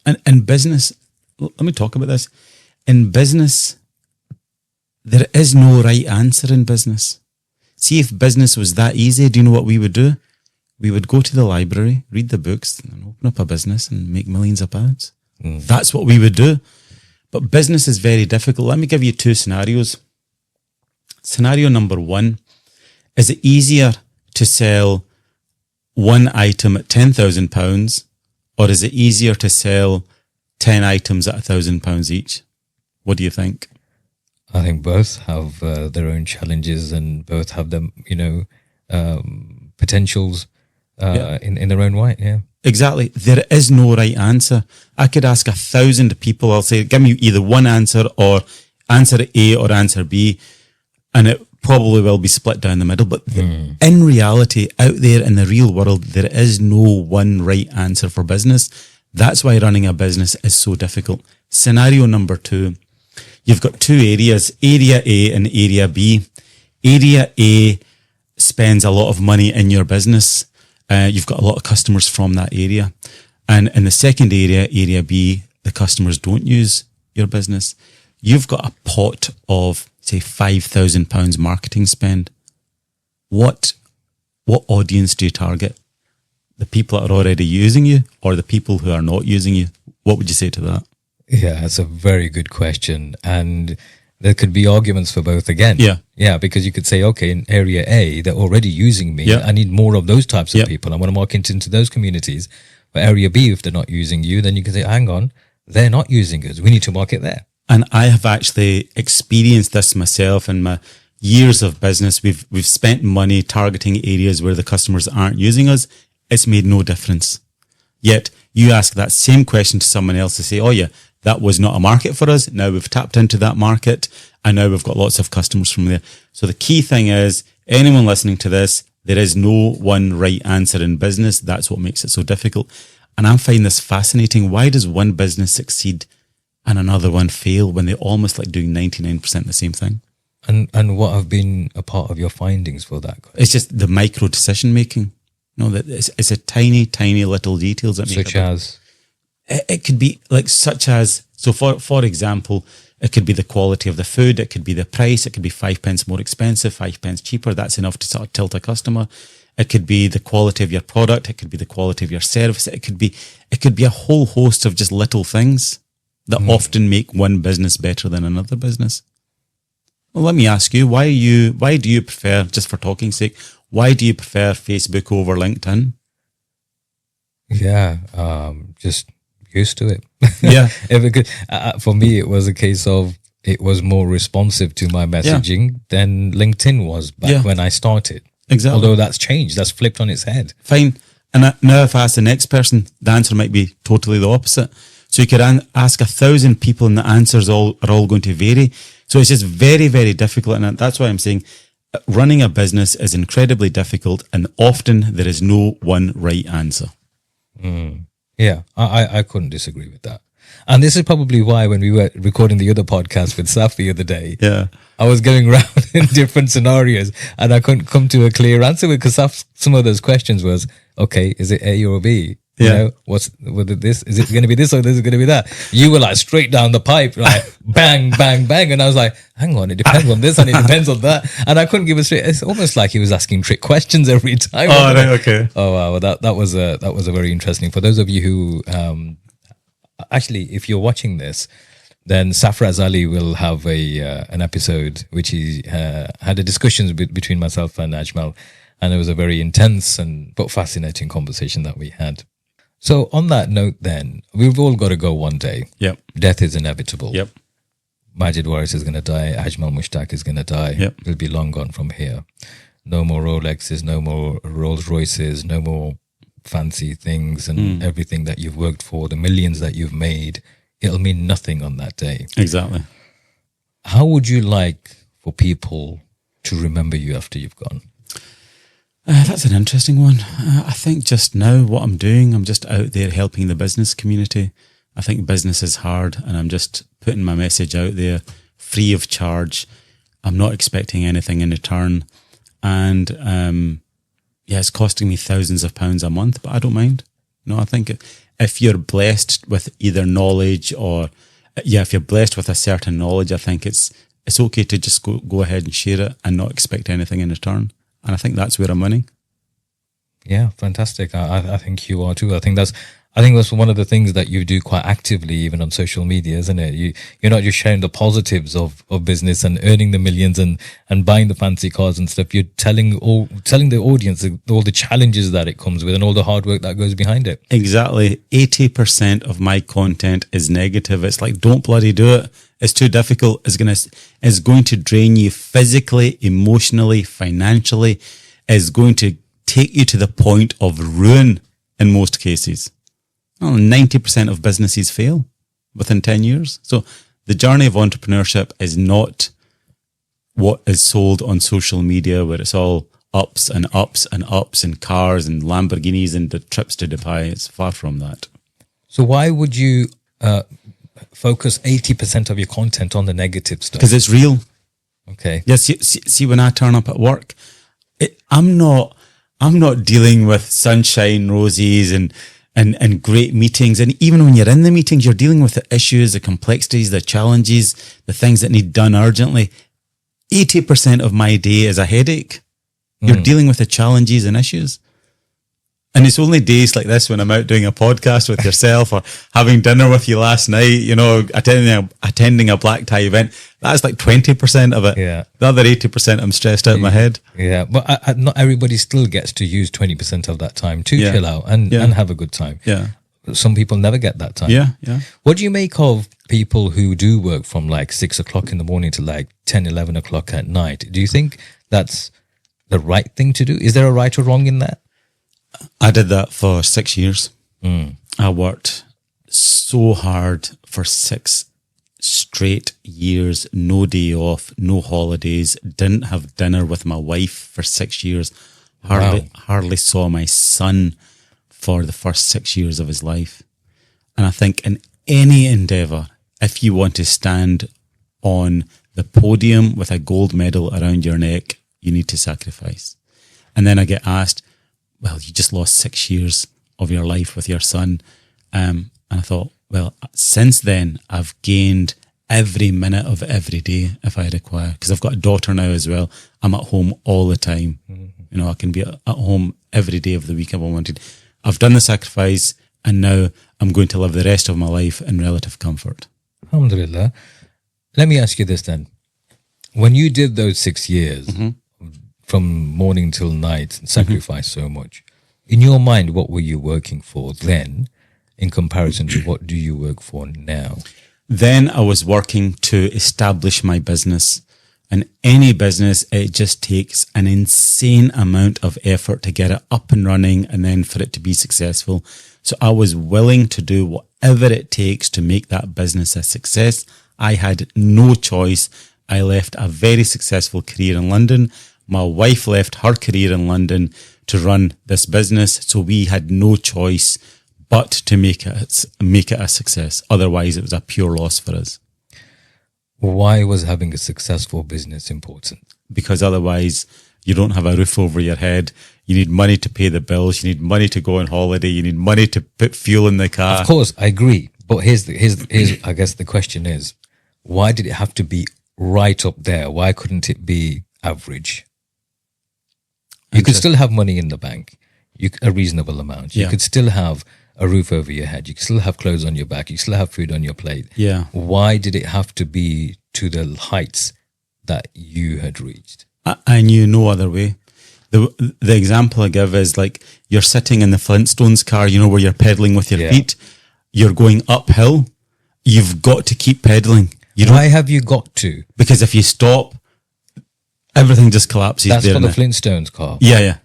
And in business, let me talk about this. In business, there is no right answer in business. See, if business was that easy, do you know what we would do? We would go to the library, read the books, and open up a business and make millions of pounds. Mm. That's what we would do. But business is very difficult. Let me give you two scenarios. Scenario number one, is it easier to sell one item at £10,000 or is it easier to sell 10 items at £1,000 each? What do you think? I think both have their own challenges and both have them, potentials in their own right. Yeah, exactly. There is no right answer. I could ask 1,000 people. I'll say, give me either one answer or answer A or answer B, and it probably will be split down the middle. But in reality, out there in the real world, there is no one right answer for business. That's why running a business is so difficult. Scenario number two. You've got two areas, Area A and Area B. Area A spends a lot of money in your business. You've got a lot of customers from that area. And in the second area, Area B, the customers don't use your business. You've got a pot of, say, £5,000 marketing spend. What audience do you target? The people that are already using you or the people who are not using you? What would you say to that? Yeah, that's a very good question. And there could be arguments for both again. Yeah, because you could say, okay, in Area A, they're already using me. I need more of those types of people. I want to market into those communities. But Area B, if they're not using you, then you can say, hang on, they're not using us. We need to market there. And I have actually experienced this myself in my years of business. We've spent money targeting areas where the customers aren't using us. It's made no difference. Yet you ask that same question to someone else to say, oh yeah, that was not a market for us. Now we've tapped into that market and now we've got lots of customers from there. So the key thing is, anyone listening to this, there is no one right answer in business. That's what makes it so difficult. And I find this fascinating. Why does one business succeed and another one fail when they're almost like doing 99% the same thing? And what have been a part of your findings for that? It's just the micro decision making. That it's a tiny, tiny little details that make such as it could be like such as, so for example, it could be the quality of the food, it could be the price, it could be 5 pence more expensive, 5 pence cheaper. That's enough to sort of tilt a customer. It could be the quality of your product, it could be the quality of your service, it could be a whole host of just little things that often make one business better than another business. Well, let me ask you, why do you prefer, just for talking's sake, why do you prefer Facebook over LinkedIn? Yeah, just used to it. Yeah. For me, it was a case of it was more responsive to my messaging than LinkedIn was back when I started. Exactly. Although that's changed, that's flipped on its head. Fine. And now if I ask the next person, the answer might be totally the opposite. So you could ask 1,000 people and the answers are all going to vary. So it's just very, very difficult. And that's why I'm saying running a business is incredibly difficult and often there is no one right answer. Yeah, I couldn't disagree with that. And this is probably why when we were recording the other podcast with Saf the other day, I was going around in different scenarios and I couldn't come to a clear answer because some of those questions was, okay, is it A or B? You know, is it going to be this or is it going to be that? You were like straight down the pipe, like bang, bang, bang. And I was like, hang on, it depends on this and it depends on that. And I couldn't give a straight, it's almost like he was asking trick questions every time. Oh, right, okay. Oh, wow. Well, that was a very interesting. For those of you who, actually, if you're watching this, then Safraz Ali will have an episode which he had a discussion between myself and Ajmal. And it was a very intense but fascinating conversation that we had. So on that note then, we've all got to go one day. Yep. Death is inevitable. Yep. Majid Waris is going to die. Ajmal Mushtaq is going to die. Yep. We'll be long gone from here. No more Rolexes, no more Rolls Royces, no more fancy things and everything that you've worked for, the millions that you've made. it'll mean nothing on that day. Exactly. How would you like for people to remember you after you've gone? That's an interesting one. I think just now what I'm doing, I'm just out there helping the business community. I think business is hard, and I'm just putting my message out there free of charge. I'm not expecting anything in return. And it's costing me thousands of pounds a month, but I don't mind. No, I think if you're blessed with either knowledge or, if you're blessed with a certain knowledge, I think it's okay to just go ahead and share it and not expect anything in return. And I think that's where I'm winning. Yeah, fantastic. I think you are too. I think that's one of the things that you do quite actively, even on social media, isn't it? You're not just sharing the positives of business and earning the millions and buying the fancy cars and stuff. You're telling the audience all the challenges that it comes with and all the hard work that goes behind it. Exactly. 80% of my content is negative. It's like, don't bloody do it. It's too difficult. It's going to drain you physically, emotionally, financially. It's going to take you to the point of ruin in most cases. 90% of businesses fail within 10 years. So the journey of entrepreneurship is not what is sold on social media, where it's all ups and ups and ups and cars and Lamborghinis and the trips to Dubai. It's far from that. So why would you focus 80% of your content on the negative stuff? Because it's real. Okay. Yes. See, when I turn up at work, I'm not dealing with sunshine, roses and great meetings. And even when you're in the meetings, you're dealing with the issues, the complexities, the challenges, the things that need done urgently. 80% of my day is a headache. You're dealing with the challenges and issues. And it's only days like this when I'm out doing a podcast with yourself or having dinner with you last night, attending a black tie event. That's like 20% of it. Yeah. The other 80% I'm stressed out of my head. Yeah. But not everybody still gets to use 20% of that time to chill out and have a good time. Yeah. Some people never get that time. Yeah. Yeah. What do you make of people who do work from like 6 o'clock in the morning to like 10, 11 o'clock at night? Do you think that's the right thing to do? Is there a right or wrong in that? I did that for 6 years. I worked so hard for 6 straight years, no day off, no holidays, didn't have dinner with my wife for 6 years, hardly saw my son for the first 6 years of his life. And I think in any endeavor, if you want to stand on the podium with a gold medal around your neck, you need to sacrifice. And then I get asked, well, you just lost 6 years of your life with your son. And I thought, well, since then, I've gained every minute of every day if I require, because I've got a daughter now as well. I'm at home all the time. I can be at home every day of the week if I wanted. I've done the sacrifice, and now I'm going to live the rest of my life in relative comfort. Alhamdulillah. Let me ask you this then. When you did those 6 years, from morning till night and sacrificed so much, in your mind, what were you working for then in comparison to what do you work for now? Then I was working to establish my business. And any business, it just takes an insane amount of effort to get it up and running and then for it to be successful. So I was willing to do whatever it takes to make that business a success. I had no choice. I left a very successful career in London. My wife left her career in London to run this business. So we had no choice but to make it a success. Otherwise, it was a pure loss for us. Why was having a successful business important? Because otherwise, you don't have a roof over your head. You need money to pay the bills. You need money to go on holiday. You need money to put fuel in the car. Of course, I agree. But here's I guess the question is, why did it have to be right up there? Why couldn't it be average? You could still have money in the bank, a reasonable amount. You could still have a roof over your head. You could still have clothes on your back. You still have food on your plate. Yeah. Why did it have to be to the heights that you had reached? I knew no other way. The example I give is like you're sitting in the Flintstones car, where you're pedaling with your feet. You're going uphill. You've got to keep pedaling. Why have you got to? Because if you stop, everything just collapses. That's for the Flintstones car. Yeah.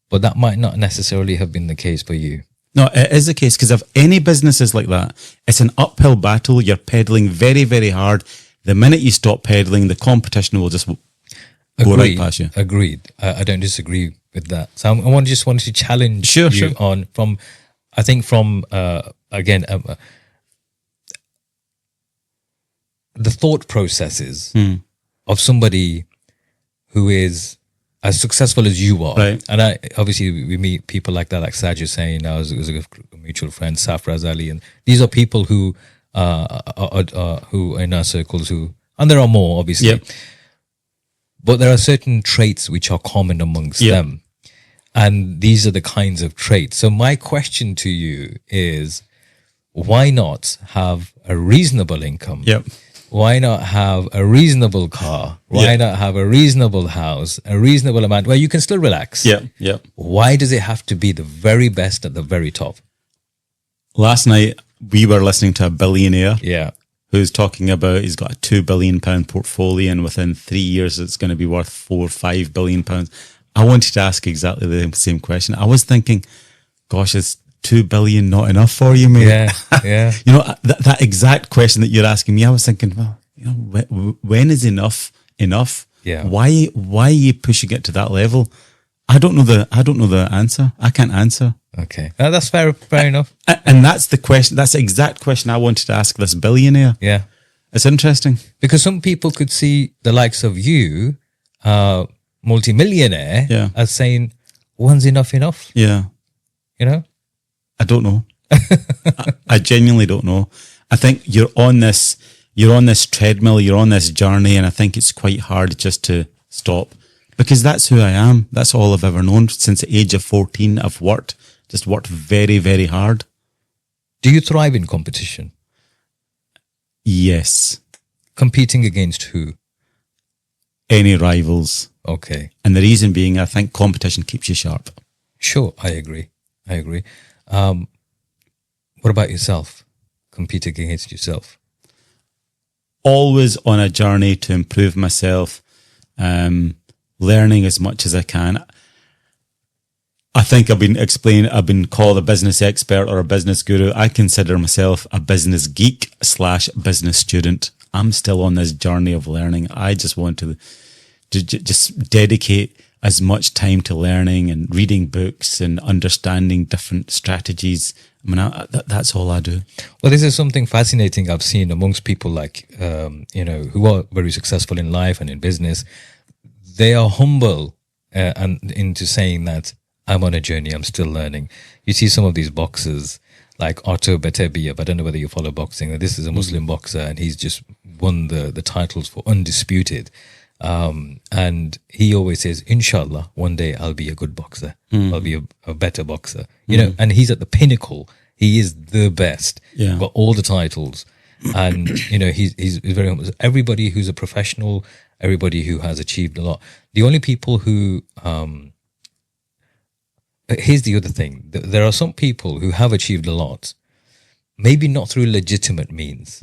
But that might not necessarily have been the case for you. No, it is the case, because if any business is like that, it's an uphill battle. You're pedaling very, very hard. The minute you stop pedaling, the competition will just go right past you. Agreed. I don't disagree with that. So just wanted to challenge Sure. on from again, the thought processes of somebody who is as successful as you are. Right. And obviously we meet people like that, like Saj is saying now, as a mutual friend, Safraz Ali, and these are people who are in our circles and there are more, obviously. Yep. But there are certain traits which are common amongst them. And these are the kinds of traits. So my question to you is, why not have a reasonable income? Yep. Why not have a reasonable car? Why not have a reasonable house, a reasonable amount where you can still relax? Yeah. Why does it have to be the very best at the very top? Last night, we were listening to a billionaire who's talking about he's got a £2 billion portfolio, and within 3 years, it's going to be worth £4 or £5 billion. I wanted to ask exactly the same question. I was thinking, gosh, is 2 billion not enough for you, mate? Yeah. You know, that exact question that you're asking me, I was thinking, well, you know, when is enough? Yeah. Why are you pushing it to that level? I don't know the answer. I can't answer. Okay. No, that's fair enough. And that's the question. That's the exact question I wanted to ask this billionaire. Yeah. It's interesting. Because some people could see the likes of you, multimillionaire, as saying, one's enough. Yeah. You know? I don't know. I genuinely don't know. I think you're on this treadmill, you're on this journey, and I think it's quite hard just to stop, because that's who I am. That's all I've ever known. Since the age of 14, I've worked very, very hard. Do you thrive in competition? Yes. Competing against who? Any rivals. Okay. And the reason being, I think competition keeps you sharp. Sure, I agree. What about yourself? Competing against yourself? Always on a journey to improve myself, learning as much as I can. I think I've been called a business expert or a business guru. I consider myself a business geek / business student. I'm still on this journey of learning. I just want to just dedicate as much time to learning and reading books and understanding different strategies. I mean, that's all I do. Well, this is something fascinating I've seen amongst people like, who are very successful in life and in business. They are humble and into saying that I'm on a journey, I'm still learning. You see some of these boxers like Otto Betebiev, I don't know whether you follow boxing. This is a Muslim boxer, and he's just won the titles for undisputed. And he always says, inshallah, one day I'll be a good boxer. I'll be a better boxer, you know, and he's at the pinnacle. He is the best. Yeah. Got all the titles. And, you know, he's very humble. Everybody who's a professional, everybody who has achieved a lot. The only people who, here's the other thing. There are some people who have achieved a lot, maybe not through legitimate means.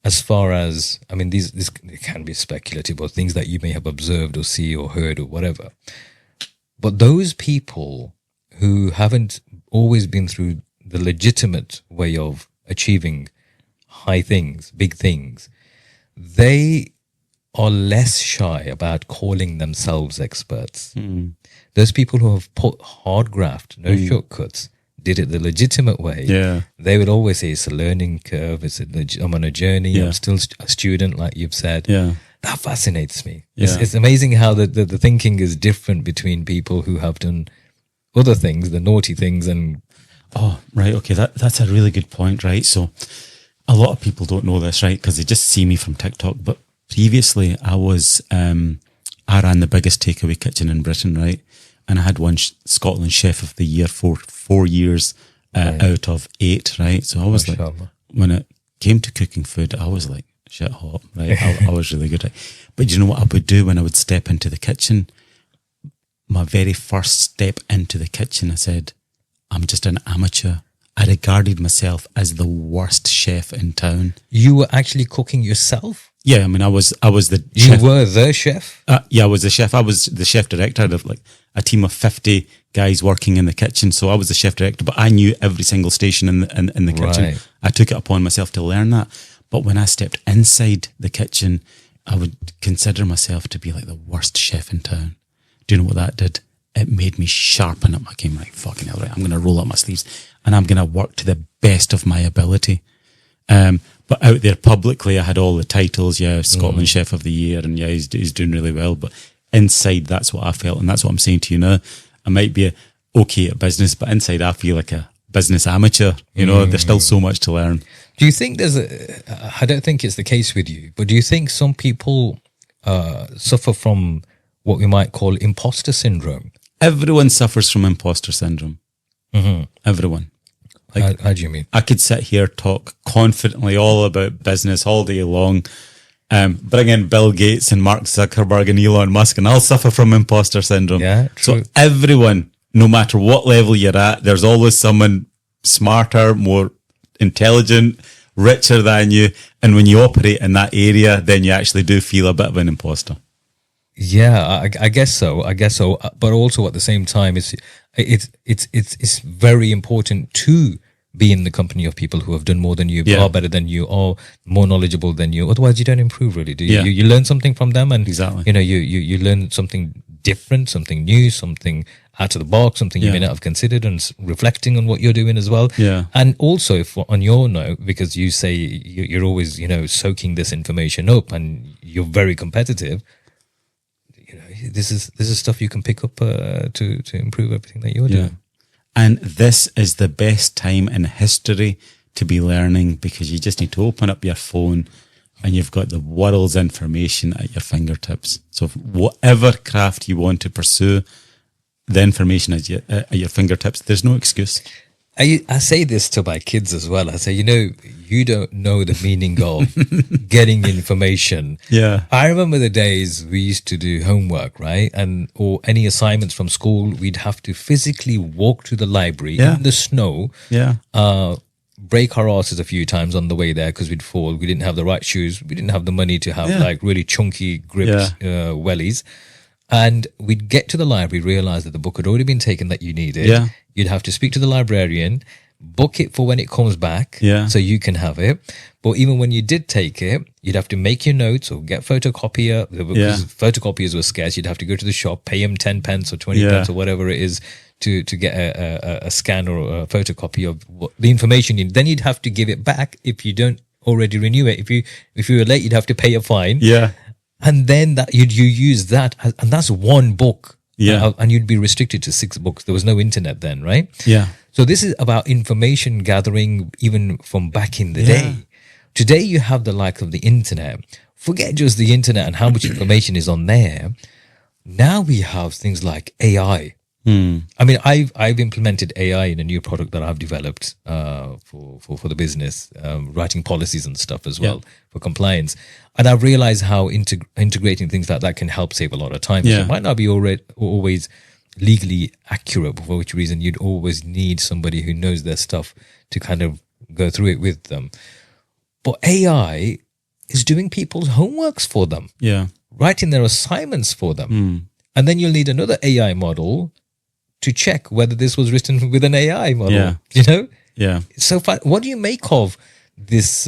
As far as, I mean, this can be speculative or things that you may have observed or see or heard or whatever. But those people who haven't always been through the legitimate way of achieving high things, big things, they are less shy about calling themselves experts. Those people who have put hard graft, no shortcuts, did it the legitimate way, they would always say it's a learning curve, I'm on a journey, I'm still a student, like you've said. That fascinates me. It's amazing how the thinking is different between people who have done other things, the naughty things. And oh, right, okay, that's a really good point, right? So a lot of people don't know this, right, because they just see me from TikTok, but previously I ran the biggest takeaway kitchen in Britain, right? And I had won Scotland Chef of the Year for 4 years out of 8, right? So I was like, when it came to cooking food, I was like shit hot, right? I was really good, right? But you know what I would do when I would step into the kitchen? My very first step into the kitchen, I said, I'm just an amateur. I regarded myself as the worst chef in town. You were actually cooking yourself? Yeah, I mean, I was the chef. You were the chef? Yeah, I was the chef. I was the chef director. I had like a team of 50 guys working in the kitchen. So I was the chef director, but I knew every single station in the kitchen. Right. I took it upon myself to learn that. But when I stepped inside the kitchen, I would consider myself to be like the worst chef in town. Do you know what that did? It made me sharpen up my game. Like, fucking hell, right, I'm going to roll up my sleeves and I'm going to work to the best of my ability. But out there publicly, I had all the titles. Yeah, Scotland Chef of the Year, and yeah, he's doing really well. But inside, that's what I felt, and that's what I'm saying to you now. I might be okay at business, but inside, I feel like a business amateur. You know, there's still so much to learn. Do you think I don't think it's the case with you, but do you think some people suffer from what we might call imposter syndrome? Everyone suffers from imposter syndrome. Everyone. Like, how do you mean? I could sit here, talk confidently all about business all day long, bring in Bill Gates and Mark Zuckerberg and Elon Musk, and I'll suffer from imposter syndrome. Yeah, true. So everyone, no matter what level you're at, there's always someone smarter, more intelligent, richer than you. And when you operate in that area, then you actually do feel a bit of an imposter. Yeah, I guess so. But also at the same time, it's very important to be in the company of people who have done more than you, are better than you, or more knowledgeable than you. Otherwise, you don't improve, really, do you? Yeah. You learn something from them, and Exactly. you learn something different, something new, something out of the box, something you may not have considered, and reflecting on what you're doing as well. Yeah. And also, on your note, because you say you're always soaking this information up, and you're very competitive. This is stuff you can pick up to improve everything that you're doing. And this is the best time in history to be learning, because you just need to open up your phone and you've got the world's information at your fingertips. So whatever craft you want to pursue, the information at your fingertips. There's no excuse. I say this to my kids as well. I say, you don't know the meaning of getting information. Yeah. I remember the days we used to do homework, right? Or any assignments from school, we'd have to physically walk to the library in the snow. Yeah. Break our asses a few times on the way there because we'd fall. We didn't have the right shoes. We didn't have the money to have like really chunky gripped wellies. And we'd get to the library, realize that the book had already been taken that you needed. Yeah. You'd have to speak to the librarian, book it for when it comes back, so you can have it. But even when you did take it, you'd have to make your notes or get photocopier. Because photocopiers were scarce. You'd have to go to the shop, pay them 10 pence or 20 pence or whatever it is to get a scan or a photocopy of the information. Then you'd have to give it back if you don't already renew it. If you were late, you'd have to pay a fine. Yeah. And then you use that, and that's one book. Yeah. And you'd be restricted to 6 books. There was no internet then, right? Yeah. So this is about information gathering even from back in the day. Today you have the like of the internet. Forget just the internet and how much information is on there. Now we have things like AI. I mean, I've implemented AI in a new product that I've developed for the business, writing policies and stuff as well for compliance. And I've realized how integrating things like that can help save a lot of time. Yeah. So it might not be always legally accurate, for which reason you'd always need somebody who knows their stuff to kind of go through it with them. But AI is doing people's homeworks for them, writing their assignments for them. And then you'll need another AI model to check whether this was written with an AI model, Yeah. So what do you make of this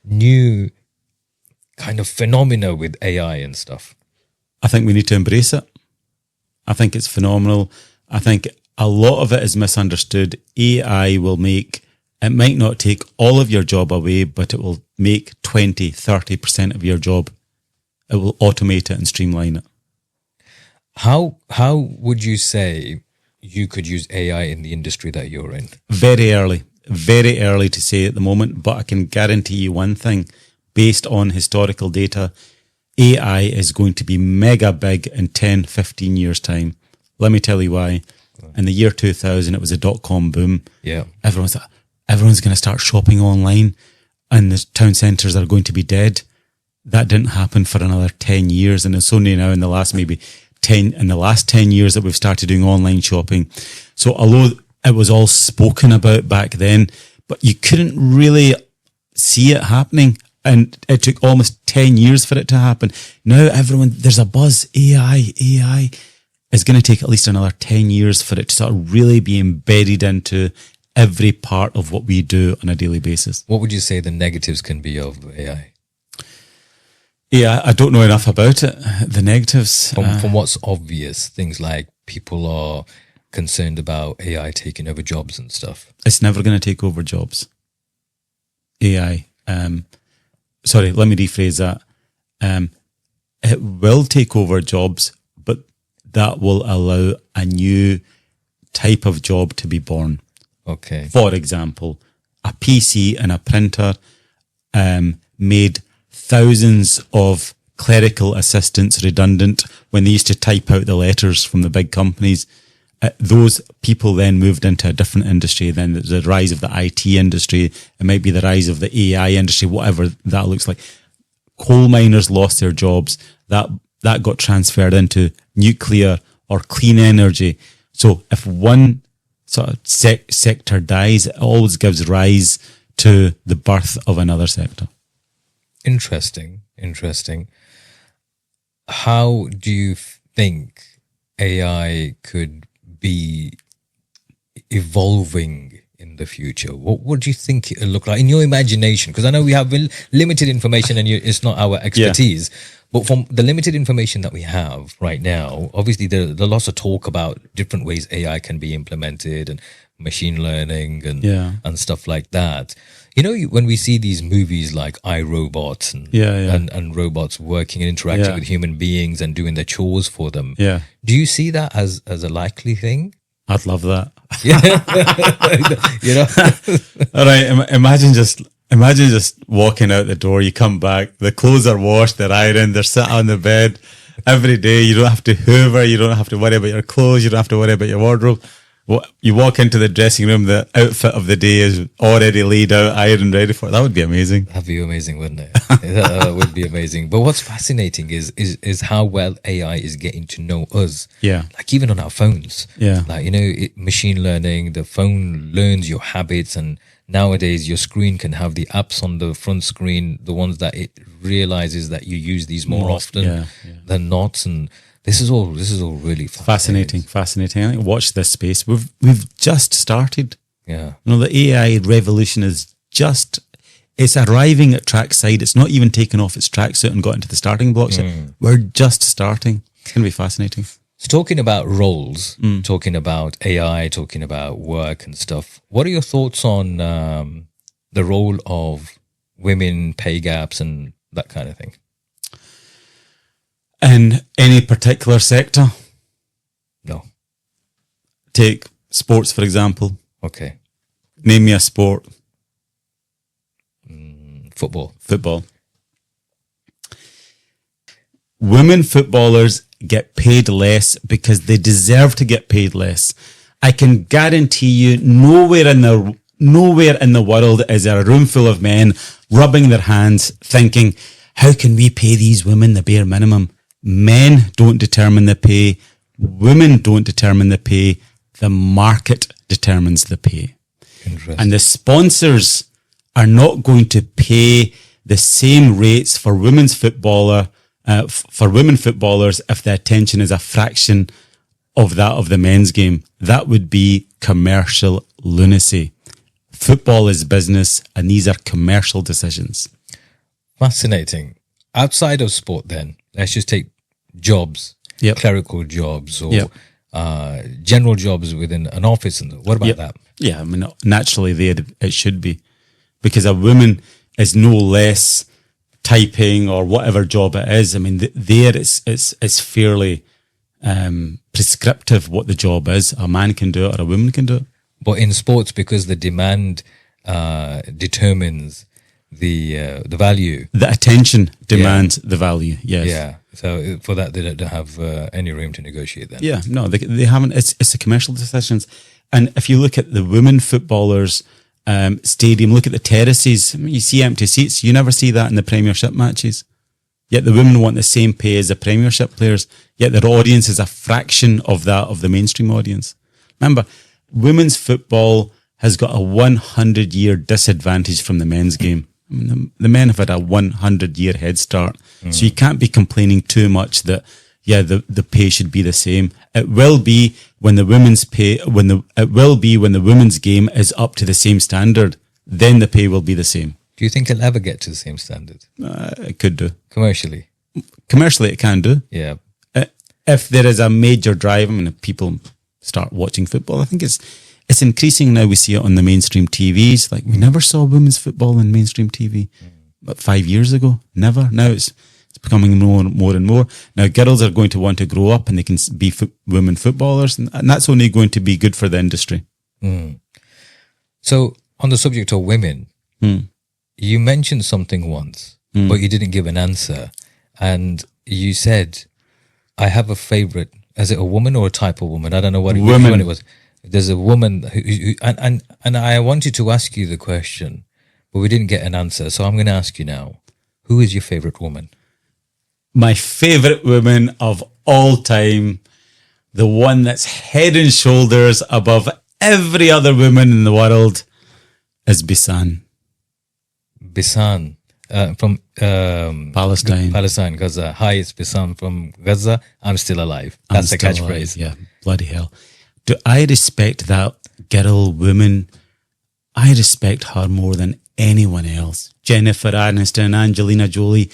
new kind of phenomena with AI and stuff? I think we need to embrace it. I think it's phenomenal. I think a lot of it is misunderstood. AI it might not take all of your job away, but it will make 20, 30% of your job. It will automate it and streamline it. How would you say you could use AI in the industry that you're in? Very early to say at the moment, but I can guarantee you one thing, based on historical data, AI is going to be mega big in 10, 15 years' time. Let me tell you why. In the year 2000, it was a dot-com boom. Yeah. Everyone's going to start shopping online and the town centres are going to be dead. That didn't happen for another 10 years. And it's only now in the last 10 years that we've started doing online shopping. So although it was all spoken about back then, but you couldn't really see it happening. And it took almost 10 years for it to happen. Now there's a buzz, AI. is going to take at least another 10 years for it to sort of really be embedded into every part of what we do on a daily basis. What would you say the negatives can be of AI? Yeah, I don't know enough about it. The negatives. From what's obvious, things like people are concerned about AI taking over jobs and stuff. It's never going to take over jobs. AI. Sorry, let me rephrase that. It will take over jobs, but that will allow a new type of job to be born. Okay. For example, a PC and a printer made thousands of clerical assistants redundant when they used to type out the letters from the big companies. Those people then moved into a different industry. Then the rise of the IT industry. It might be the rise of the AI industry, whatever that looks like. Coal miners lost their jobs. That got transferred into nuclear or clean energy. So if one sort of sector dies, it always gives rise to the birth of another sector. Interesting. How do you think AI could be evolving in the future? What do you think it'll look like in your imagination? Because I know we have limited information and it's not our expertise. Yeah. But from the limited information that we have right now, obviously there are lots of talk about different ways AI can be implemented and machine learning and stuff like that. You know, when we see these movies like iRobot and robots working and interacting with human beings and doing their chores for them, do you see that as a likely thing? I'd love that. Yeah. You know? All right, imagine just walking out the door, you come back, the clothes are washed, they're ironed, they're sat on the bed every day. You don't have to hoover, you don't have to worry about your clothes, you don't have to worry about your wardrobe. You walk into the dressing room, the outfit of the day is already laid out, ironed, ready for it. That would be amazing. That'd be amazing, wouldn't it? That would be amazing. But what's fascinating is how well AI is getting to know us. Yeah. Like even on our phones. Yeah. Like, you know, machine learning, the phone learns your habits, and nowadays your screen can have the apps on the front screen, the ones that it realizes that you use these more often than not. And this is all really fascinating. I think watch this space. We've just started. Yeah. You know, the AI revolution is it's arriving at trackside. It's not even taken off its tracksuit and got into the starting blocks yet. We're just starting. It's going to be fascinating. So talking about roles, talking about AI, talking about work and stuff, what are your thoughts on the role of women, pay gaps and that kind of thing? In any particular sector? No. Take sports, for example. Okay. Name me a sport. Football. Women footballers get paid less because they deserve to get paid less. I can guarantee you nowhere in the world is there a room full of men rubbing their hands thinking, how can we pay these women the bare minimum? Men don't determine the pay. Women don't determine the pay. The market determines the pay. And the sponsors are not going to pay the same rates for women footballers if the attention is a fraction of that of the men's game. That would be commercial lunacy. Football is business, and these are commercial decisions. Fascinating. Outside of sport then, let's just take jobs, clerical jobs or general jobs within an office. And what about that? Yeah, I mean, naturally it should be, because a woman is no less typing or whatever job it is. I mean, it's fairly prescriptive what the job is. A man can do it or a woman can do it. But in sports, because the demand determines the value. The attention demands the value, yes. Yeah. So for that, they don't have any room to negotiate then. Yeah, no, they haven't. It's the commercial decisions. And if you look at the women footballers' stadium, look at the terraces, I mean, you see empty seats. You never see that in the Premiership matches. Yet the women want the same pay as the Premiership players. Yet their audience is a fraction of that of the mainstream audience. Remember, women's football has got a 100-year disadvantage from the men's game. I mean, the men have had a 100-year head start. So you can't be complaining too much that, yeah, the pay should be the same. It will be when the women's game is up to the same standard. Then the pay will be the same. Do you think it'll ever get to the same standard It could do. commercially? Commercially, it can do. Yeah. If there is a major drive, I mean, if people start watching football, I think it's increasing now. We see it on the mainstream TVs. Like we never saw women's football in mainstream TV, but 5 years ago, never. Now it's becoming more and more. Now girls are going to want to grow up and they can be women footballers, and that's only going to be good for the industry. So on the subject of women, you mentioned something once, but you didn't give an answer, and you said, I have a favorite. Is it a woman or a type of woman? I don't know which one it was. There's a woman who and I wanted to ask you the question, but we didn't get an answer. So I'm going to ask you now. Who is your favorite woman? My favorite woman of all time, the one that's head and shoulders above every other woman in the world, is Bisan. Bisan. From Palestine, Gaza. Hi, it's Bissam from Gaza. I'm still alive. That's the catchphrase. Yeah, bloody hell. Do I respect that girl, woman? I respect her more than anyone else. Jennifer Aniston, Angelina Jolie,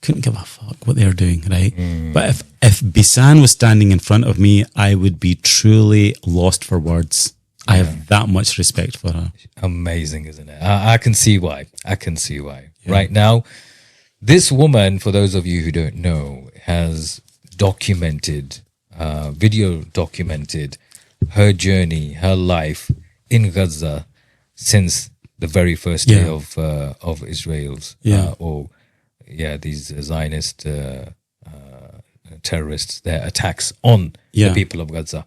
couldn't give a fuck what they're doing, right? But if Bisan was standing in front of me, I would be truly lost for words. I have that much respect for her. Amazing, isn't it? I can see why. Yeah. Right now, this woman, for those of you who don't know, has video documented her journey, her life in Gaza since the very first day of Israel's these Zionist terrorists, their attacks on the people of Gaza.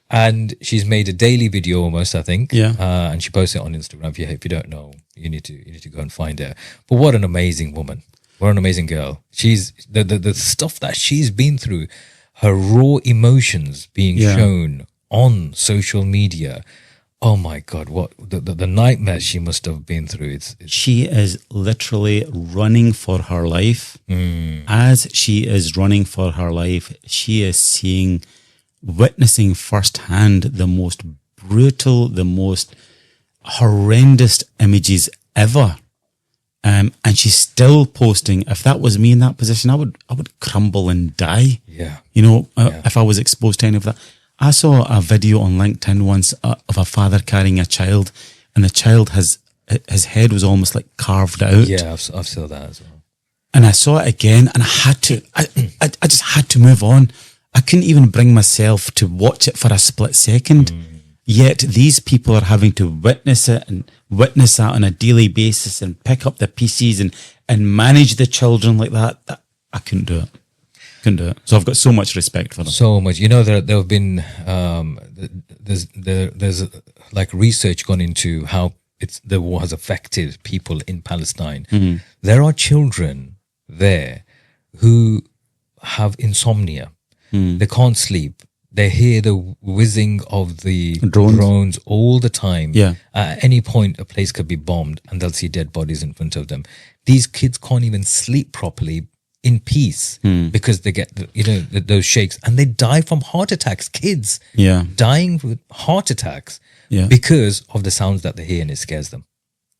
And she's made a daily video almost, I think. And she posts it on Instagram. If you don't know, you need to go and find her. But what an amazing woman. What an amazing girl. She's the stuff that she's been through, her raw emotions being shown on social media. Oh my God, what the nightmares she must have been through. She is literally running for her life. As she is running for her life, she is witnessing firsthand the most brutal, the most horrendous images ever. And she's still posting. If that was me in that position, I would crumble and die. Yeah. If I was exposed to any of that. I saw a video on LinkedIn once of a father carrying a child, and the child his head was almost like carved out. Yeah, I've saw that as well. And I saw it again, and I just had to move on. I couldn't even bring myself to watch it for a split second. Yet these people are having to witness it and witness that on a daily basis and pick up the pieces and manage the children like that. I couldn't do it. So I've got so much respect for them. So much. There have been there's like research gone into how the war has affected people in Palestine. There are children there who have insomnia. They can't sleep. They hear the whizzing of the drones all the time. Yeah. At any point, a place could be bombed and they'll see dead bodies in front of them. These kids can't even sleep properly in peace because they get those shakes, and they die from heart attacks. Kids dying with heart attacks because of the sounds that they hear, and it scares them.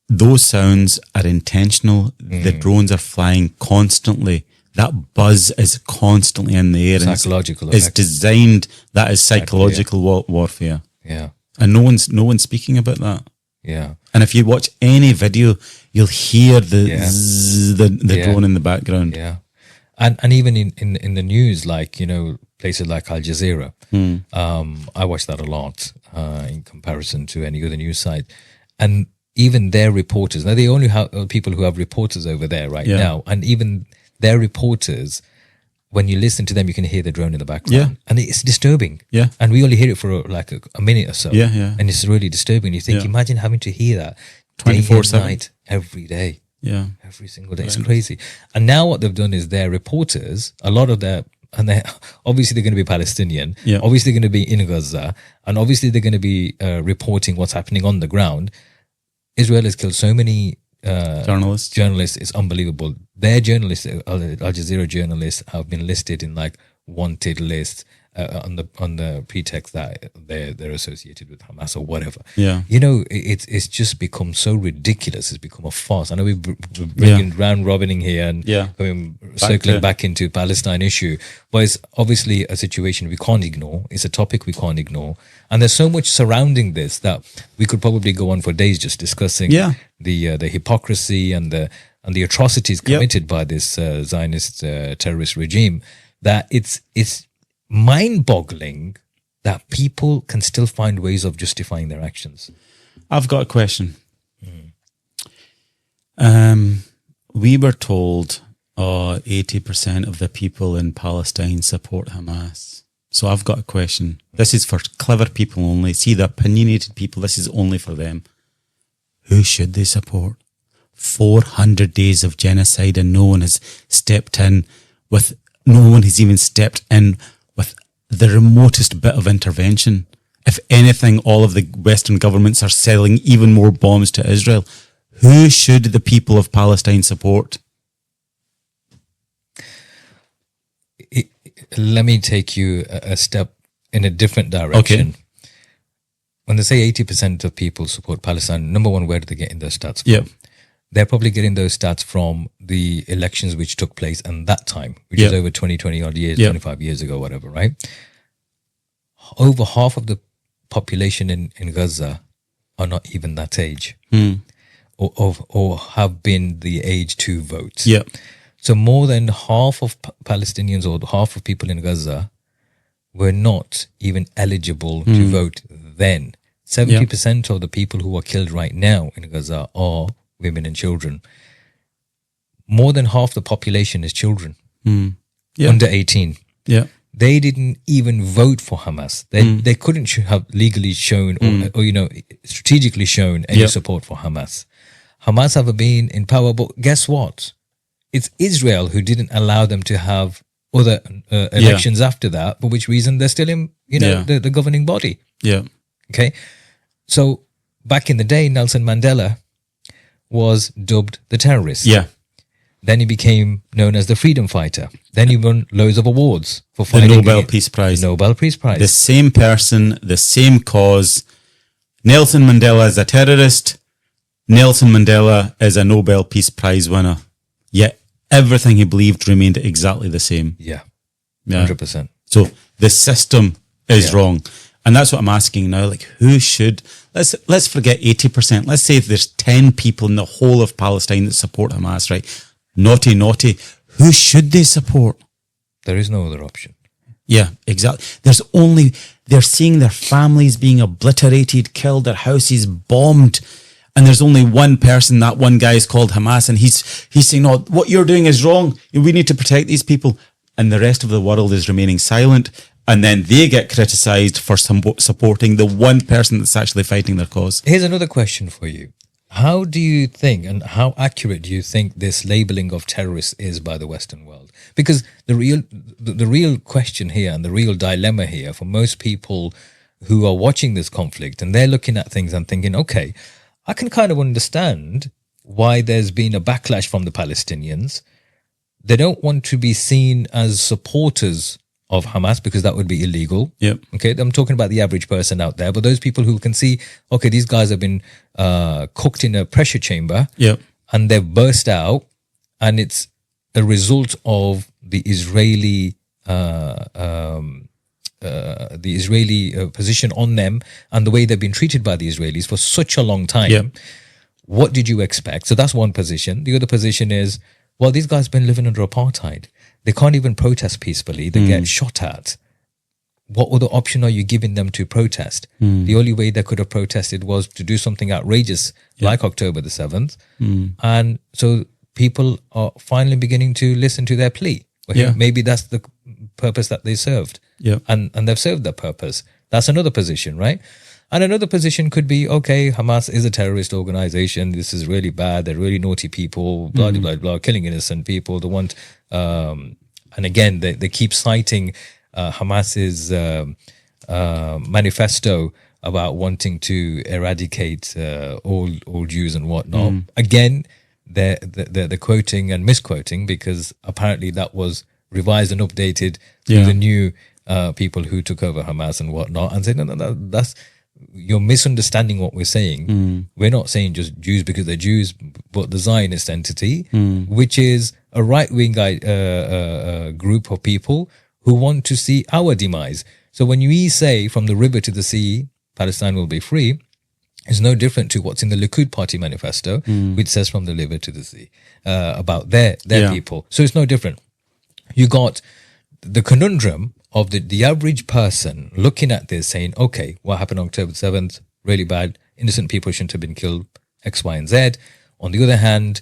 Those sounds are intentional. The drones are flying constantly. That buzz is constantly in the air. Psychological. It's designed. That is psychological warfare. Yeah. And no one's speaking about that. Yeah. And if you watch any video, you'll hear the drone in the background. Yeah. And even in the news, like, places like Al Jazeera, I watch that a lot in comparison to any other news site. And even their reporters, now they only have people who have reporters over there now, and even their reporters, when you listen to them, you can hear the drone in the background. And it's disturbing. Yeah. And we only hear it for like a minute or so. Yeah. And it's really disturbing. You think, imagine having to hear that 24/7 night, every day. Yeah. Every single day. It's crazy. And now what they've done is their reporters, a lot of their, and they obviously they're going to be Palestinian, obviously they're going to be in Gaza, and obviously they're going to be reporting what's happening on the ground. Israel has killed so many journalists. It's unbelievable. Their journalists, Al Jazeera journalists, have been listed in like wanted list on the pretext that they're associated with Hamas or whatever. Yeah. It's just become so ridiculous. It's become a farce. I know we're bringing round robining here and circling back into Palestine issue, but it's obviously a situation we can't ignore. It's a topic we can't ignore, and there's so much surrounding this that we could probably go on for days just discussing the hypocrisy and the atrocities committed by this Zionist terrorist regime. That it's mind-boggling that people can still find ways of justifying their actions. I've got a question. We were told 80% of the people in Palestine support Hamas. So I've got a question. This is for clever people only. See, the opinionated people, this is only for them. Who should they support? 400 days of genocide and no one has stepped in with the remotest bit of intervention. If anything, all of the Western governments are selling even more bombs to Israel. Who should the people of Palestine support? Let me take you a step in a different direction. Okay. When they say 80% of people support Palestine, number one, where do they get in those stats from? Yep. They're probably getting those stats from the elections which took place in that time, which is over 20 odd years, 25 years ago, whatever, right? Over half of the population in Gaza are not even that age or have been the age to vote. Yep. So more than half of Palestinians or half of people in Gaza were not even eligible to vote then. 70% of the people who are killed right now in Gaza are women and children. More than half the population is children under 18. Yeah. They didn't even vote for Hamas. They couldn't have legally shown or strategically shown any support for Hamas. Hamas have been in power, but guess what? It's Israel who didn't allow them to have other elections after that, for which reason they're still in the governing body. Yeah. Okay. So back in the day, Nelson Mandela was dubbed the terrorist. Yeah. Then he became known as the freedom fighter. Then he won loads of awards for fighting the Nobel Peace Prize. Nobel Peace Prize. The same person, the same cause. Nelson Mandela is a terrorist. Nelson Mandela is a Nobel Peace Prize winner. Yet everything he believed remained exactly the same. Yeah. 100%. So the system is wrong. And that's what I'm asking now. Like, who should... Let's forget 80%. Let's say if there's 10 people in the whole of Palestine that support Hamas, right? Naughty. Who should they support? There is no other option. Yeah, exactly. They're seeing their families being obliterated, killed, their houses bombed. And there's only one person, that one guy is called Hamas. And he's saying, no, what you're doing is wrong. We need to protect these people. And the rest of the world is remaining silent. And then they get criticised for supporting the one person that's actually fighting their cause. Here's another question for you. How do you think, and how accurate do you think this labeling of terrorists is by the Western world? Because the real question here and the real dilemma here for most people who are watching this conflict and they're looking at things and thinking, okay, I can kind of understand why there's been a backlash from the Palestinians. They don't want to be seen as supporters of Hamas because that would be illegal. Yep. Okay, I'm talking about the average person out there, but those people who can see, okay, these guys have been cooked in a pressure chamber, and they've burst out, and it's a result of the Israeli position on them and the way they've been treated by the Israelis for such a long time. Yep. What did you expect? So that's one position. The other position is, well, these guys have been living under apartheid. They can't even protest peacefully. They get shot at. What other option are you giving them to protest? The only way they could have protested was to do something outrageous like October the 7th. And so people are finally beginning to listen to their plea. Well, maybe that's the purpose that they served. And they've served that purpose. That's another position, right? And another position could be, okay, Hamas is a terrorist organization. This is really bad. They're really naughty people, blah, blah, blah, killing innocent people. They want, and again, they keep citing Hamas's manifesto about wanting to eradicate all Jews and whatnot. Again, they're quoting and misquoting because apparently that was revised and updated to Yeah. the new people who took over Hamas and whatnot, and say, no, that's you're misunderstanding what we're saying. We're not saying just Jews because they're Jews, but the Zionist entity, which is a right-wing group of people who want to see our demise. So when we say from the river to the sea, Palestine will be free, it's no different to what's in the Likud Party manifesto, which says from the river to the sea about their people. So it's no different. You got the conundrum of the average person looking at this saying, okay, what happened on October 7th? Really bad. Innocent people shouldn't have been killed, X, Y, and Z. On the other hand,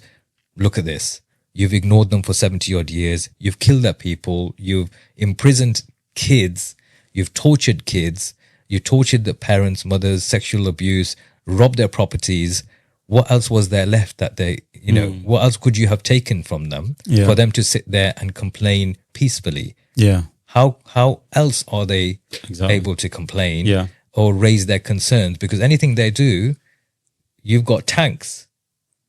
look at this. You've ignored them for 70 odd years. You've killed their people. You've imprisoned kids. You've tortured kids. You tortured the parents, mothers, sexual abuse, robbed their properties. What else was there left that they, what else could you have taken from them for them to sit there and complain peacefully? Yeah. How else are they able to complain Yeah. or raise their concerns? Because anything they do, you've got tanks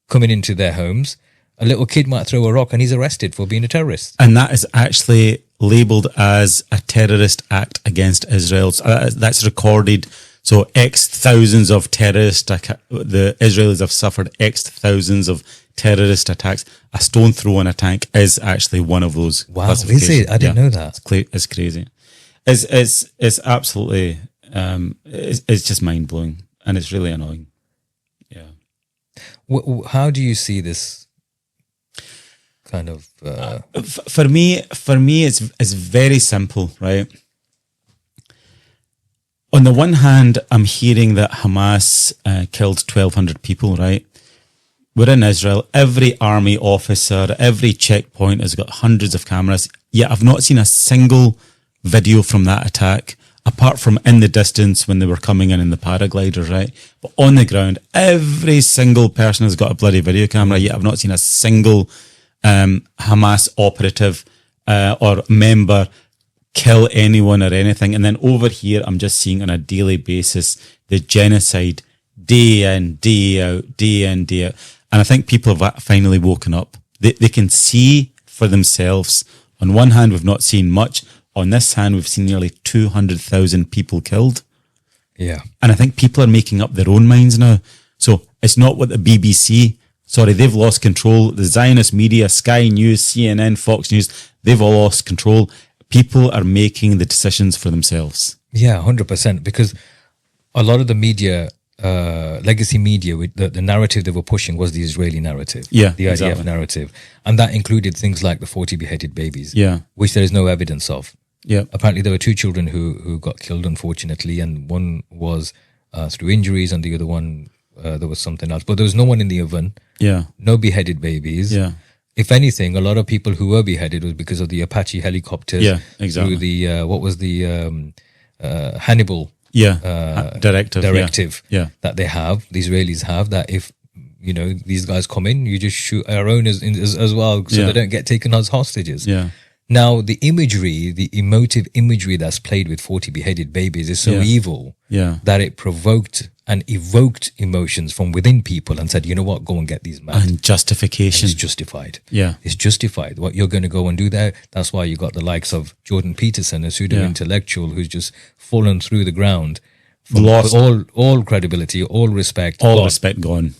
coming into their homes. A little kid might throw a rock and he's arrested for being a terrorist. And that is actually labelled as a terrorist act against Israel. So that's recorded. So X thousands of the Israelis have suffered X thousands of terrorist attacks. A stone throw in a tank is actually one of those. Wow, is it? I didn't know that. It's crazy. It's absolutely, it's just mind blowing, and it's really annoying. Yeah. How do you see this kind of? For me, it's very simple, right? On the one hand, I'm hearing that Hamas killed 1,200 people, right? We're in Israel. Every army officer, every checkpoint has got hundreds of cameras. Yet I've not seen a single video from that attack, apart from in the distance when they were coming in the paragliders, right? But on the ground, every single person has got a bloody video camera. Yet I've not seen a single Hamas operative or member kill anyone or anything. And then over here, I'm just seeing on a daily basis the genocide day in, day out, day in, day out. And I think people have finally woken up. They can see for themselves. On one hand, we've not seen much. On this hand, we've seen nearly 200,000 people killed. Yeah. And I think people are making up their own minds now. So it's not what the BBC, they've lost control. The Zionist media, Sky News, CNN, Fox News, they've all lost control. People are making the decisions for themselves. Yeah, 100%. Because a lot of the media, legacy media, with the narrative they were pushing was the Israeli narrative. Yeah, the IDF exactly. narrative. And that included things like the 40 beheaded babies. Yeah. Which there is no evidence of. Yeah. Apparently there were 2 children who got killed, unfortunately, and one was through injuries and the other one, there was something else. But there was no one in the oven. Yeah. No beheaded babies. Yeah. If anything, a lot of people who were beheaded was because of the Apache helicopters. Yeah, exactly. Through the, what was the Hannibal directive yeah. that they have, the Israelis have, that if, these guys come in, you just shoot our own as well so they don't get taken as hostages. Yeah. Now, the imagery, the emotive imagery that's played with 40 beheaded babies is so evil that it provoked and evoked emotions from within people and said, you know what, go and get these men. And justification. And it's justified. Yeah. It's justified. What you're going to go and do there, that's why you got the likes of Jordan Peterson, a pseudo-intellectual who's just fallen through the ground. Lost all credibility, all respect. All respect gone.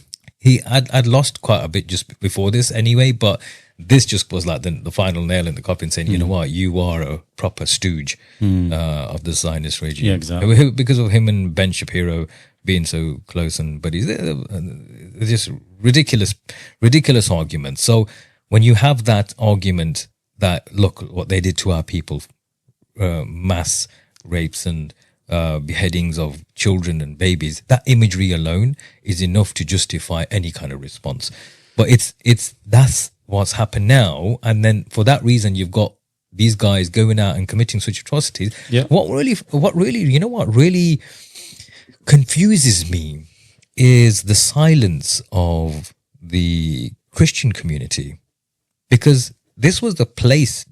I'd lost quite a bit just before this anyway, but this just was like the final nail in the coffin saying, you know what, you are a proper stooge of the Zionist regime. Yeah, exactly. Because of him and Ben Shapiro being so close and buddies, just ridiculous arguments. So when you have that argument that, look, what they did to our people, mass rapes and beheadings of children and babies, that imagery alone is enough to justify any kind of response. But that's what's happened now. And then for that reason, you've got these guys going out and committing such atrocities. Yeah. What really confuses me is the silence of the Christian community, because this was the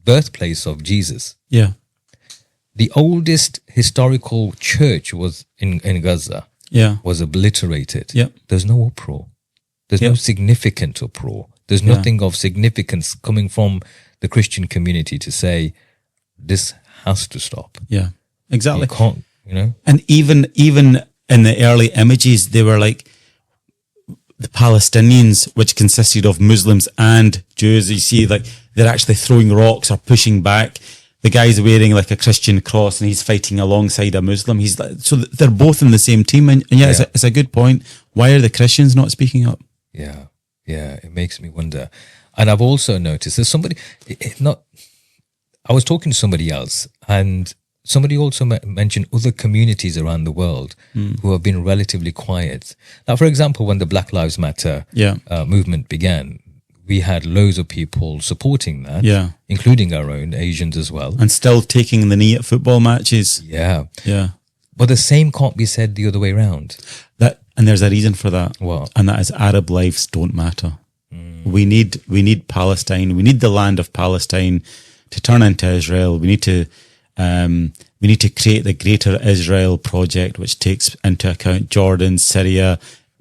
birthplace of Jesus. Yeah. The oldest historical church was in Gaza. Yeah. Was obliterated. Yeah. There's no uproar. There's no significant uproar. There's nothing of significance coming from the Christian community to say, this has to stop. Yeah, exactly. You can't, And even in the early images, they were like the Palestinians, which consisted of Muslims and Jews. You see, like they're actually throwing rocks or pushing back. The guy's wearing like a Christian cross and he's fighting alongside a Muslim. He's like, so they're both in the same team. And yeah, it's a good point. Why are the Christians not speaking up? Yeah, it makes me wonder. And I've also noticed there's somebody, I was talking to somebody else, and somebody also mentioned other communities around the world who have been relatively quiet. Now, for example, when the Black Lives Matter movement began, we had loads of people supporting that, including our own Asians as well. And still taking the knee at football matches. Yeah. Yeah. But the same can't be said the other way around. And there's a reason for that. What? And that is Arab lives don't matter. We need Palestine. We need the land of Palestine to turn into Israel. We need to create the Greater Israel Project, which takes into account Jordan, Syria,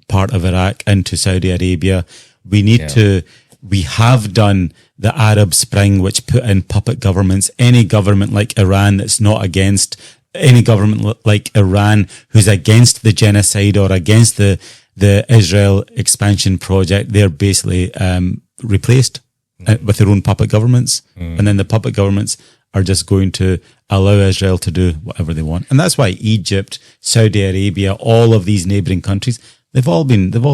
part of Iraq, into Saudi Arabia. We have done the Arab Spring, which put in puppet governments. Any government like Iran that's not against, any government like Iran who's against the genocide or against the Israel expansion project, they're basically replaced with their own puppet governments. And then the puppet governments are just going to allow Israel to do whatever they want. And that's why Egypt, Saudi Arabia, all of these neighboring countries, they've all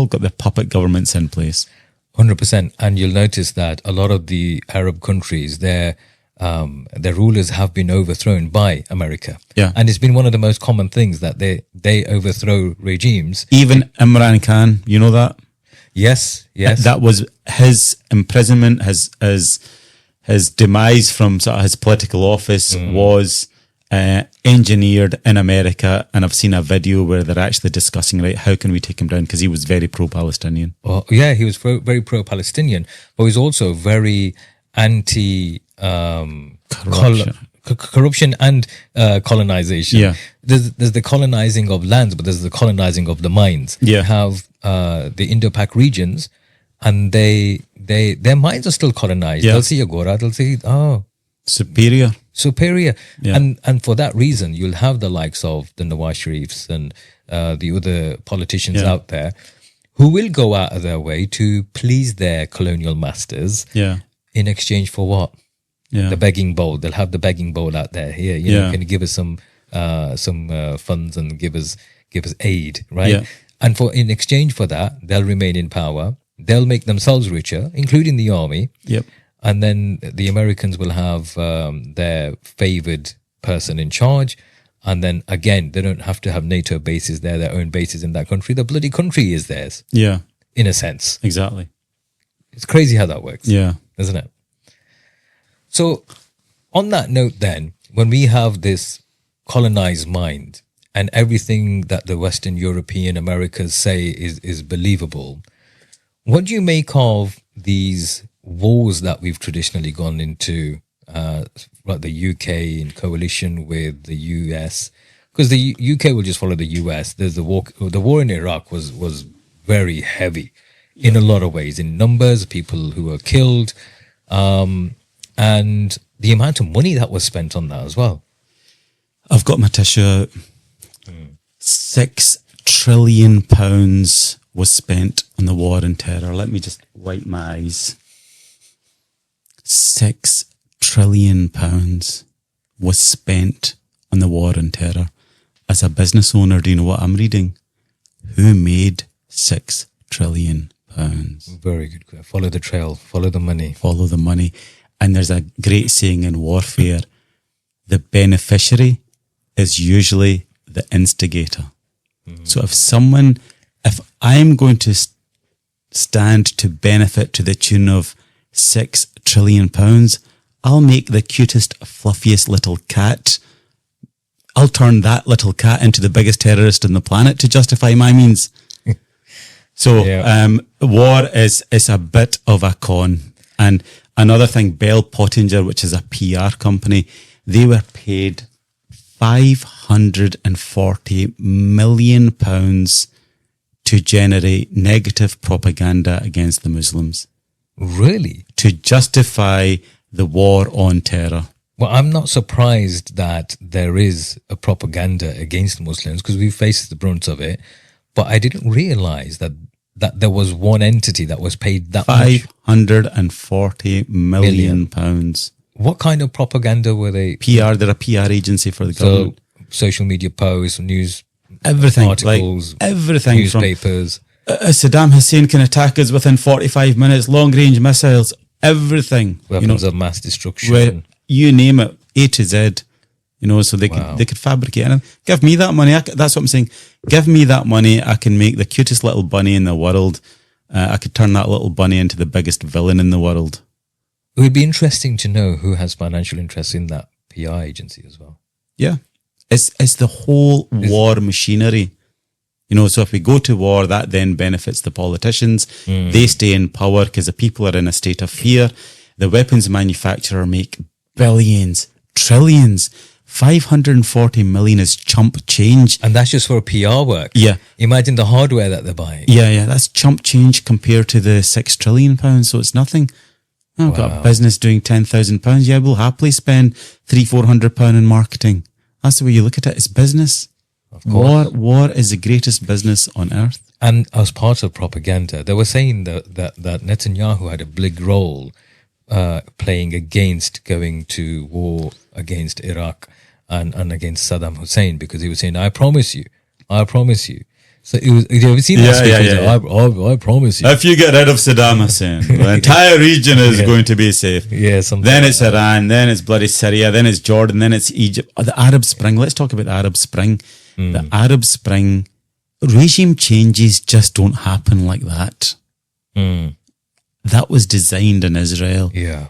got their puppet governments in place. 100%. And you'll notice that a lot of the Arab countries, their rulers have been overthrown by America. Yeah. And it's been one of the most common things that they overthrow regimes. Even Imran Khan, you know that? Yes. That was his imprisonment, his demise from sort of his political office was engineered in America. And I've seen a video where they're actually discussing, right, how can we take him down? Because he was very pro-Palestinian. Well, yeah, he was very pro-Palestinian, but he's also very anti corruption and colonization. Yeah. There's the colonizing of lands, but there's the colonizing of the minds. Yeah. You have the Indo-Pak regions, and their minds are still colonized. Yeah. They'll see Agora, they'll see, Superior. Yeah. And for that reason, you'll have the likes of the Nawaz Sharifs and the other politicians out there who will go out of their way to please their colonial masters. Yeah. In exchange for what? Yeah. The begging bowl. They'll have the begging bowl out there. Here, you know, can you give us some funds and give us aid, right? Yeah. And in exchange for that, they'll remain in power. They'll make themselves richer, including the army. Yep. And then the Americans will have their favored person in charge. And then again, they don't have to have NATO bases there, their own bases in that country. The bloody country is theirs. Yeah. In a sense. Exactly. It's crazy how that works. Yeah. Isn't it? So on that note then, when we have this colonized mind and everything that the Western European Americas say is believable, what do you make of these wars that we've traditionally gone into, like the UK in coalition with the US? Because the UK will just follow the US. There's the war in Iraq was very heavy in a lot of ways, in numbers, people who were killed, and the amount of money that was spent on that as well. I've got my tissue out. £6 trillion was spent on the war on terror. Let me just wipe my eyes. £6 trillion was spent on the war on terror. As a business owner, do you know what I'm reading? Who made £6 trillion? Very good. Follow the trail. Follow the money. Follow the money. And there's a great saying in warfare: the beneficiary is usually the instigator. So if I'm going to stand to benefit to the tune of £6 trillion, I'll make the cutest, fluffiest little cat. I'll turn that little cat into the biggest terrorist on the planet to justify my means. So war is a bit of a con. And another thing, Bell Pottinger, which is a PR company, they were paid £540 million to generate negative propaganda against the Muslims. Really? To justify the war on terror. Well, I'm not surprised that there is a propaganda against Muslims because we faced the brunt of it. But I didn't realize that there was one entity that was paid that much. £540 million pounds. What kind of propaganda were they? PR, they're a PR agency for the government. Social media posts, news, Everything, articles, like everything, newspapers. Saddam Hussein can attack us within 45 minutes, long-range missiles, everything. Weapons of mass destruction. Where you name it, A to Z. So they could fabricate anything. Give me that money. That's what I'm saying. Give me that money. I can make the cutest little bunny in the world. I could turn that little bunny into the biggest villain in the world. It would be interesting to know who has financial interest in that PR agency as well. Yeah. It's the whole war machinery. So if we go to war, that then benefits the politicians. They stay in power because the people are in a state of fear. The weapons manufacturer make billions, trillions. 540 million is chump change. And that's just for PR work. Yeah. Imagine the hardware that they're buying. Yeah. That's chump change compared to the £6 trillion. So it's nothing. I've got a business doing £10,000. Yeah, we'll happily spend £300-400 in marketing. That's the way you look at it. It's business. Of course. War is the greatest business on earth. And as part of propaganda, they were saying that Netanyahu had a big role playing against going to war against Iraq and against Saddam Hussein, because he was saying, I promise you. So it was, have you seen that speech? Yeah. I promise you. If you get rid of Saddam Hussein, the entire region is going to be safe. Yeah, then it's Iran, then it's bloody Syria, then it's Jordan, then it's Egypt. The Arab Spring. Let's talk about the Arab Spring. The Arab Spring, regime changes just don't happen like that. That was designed in Israel. Yeah.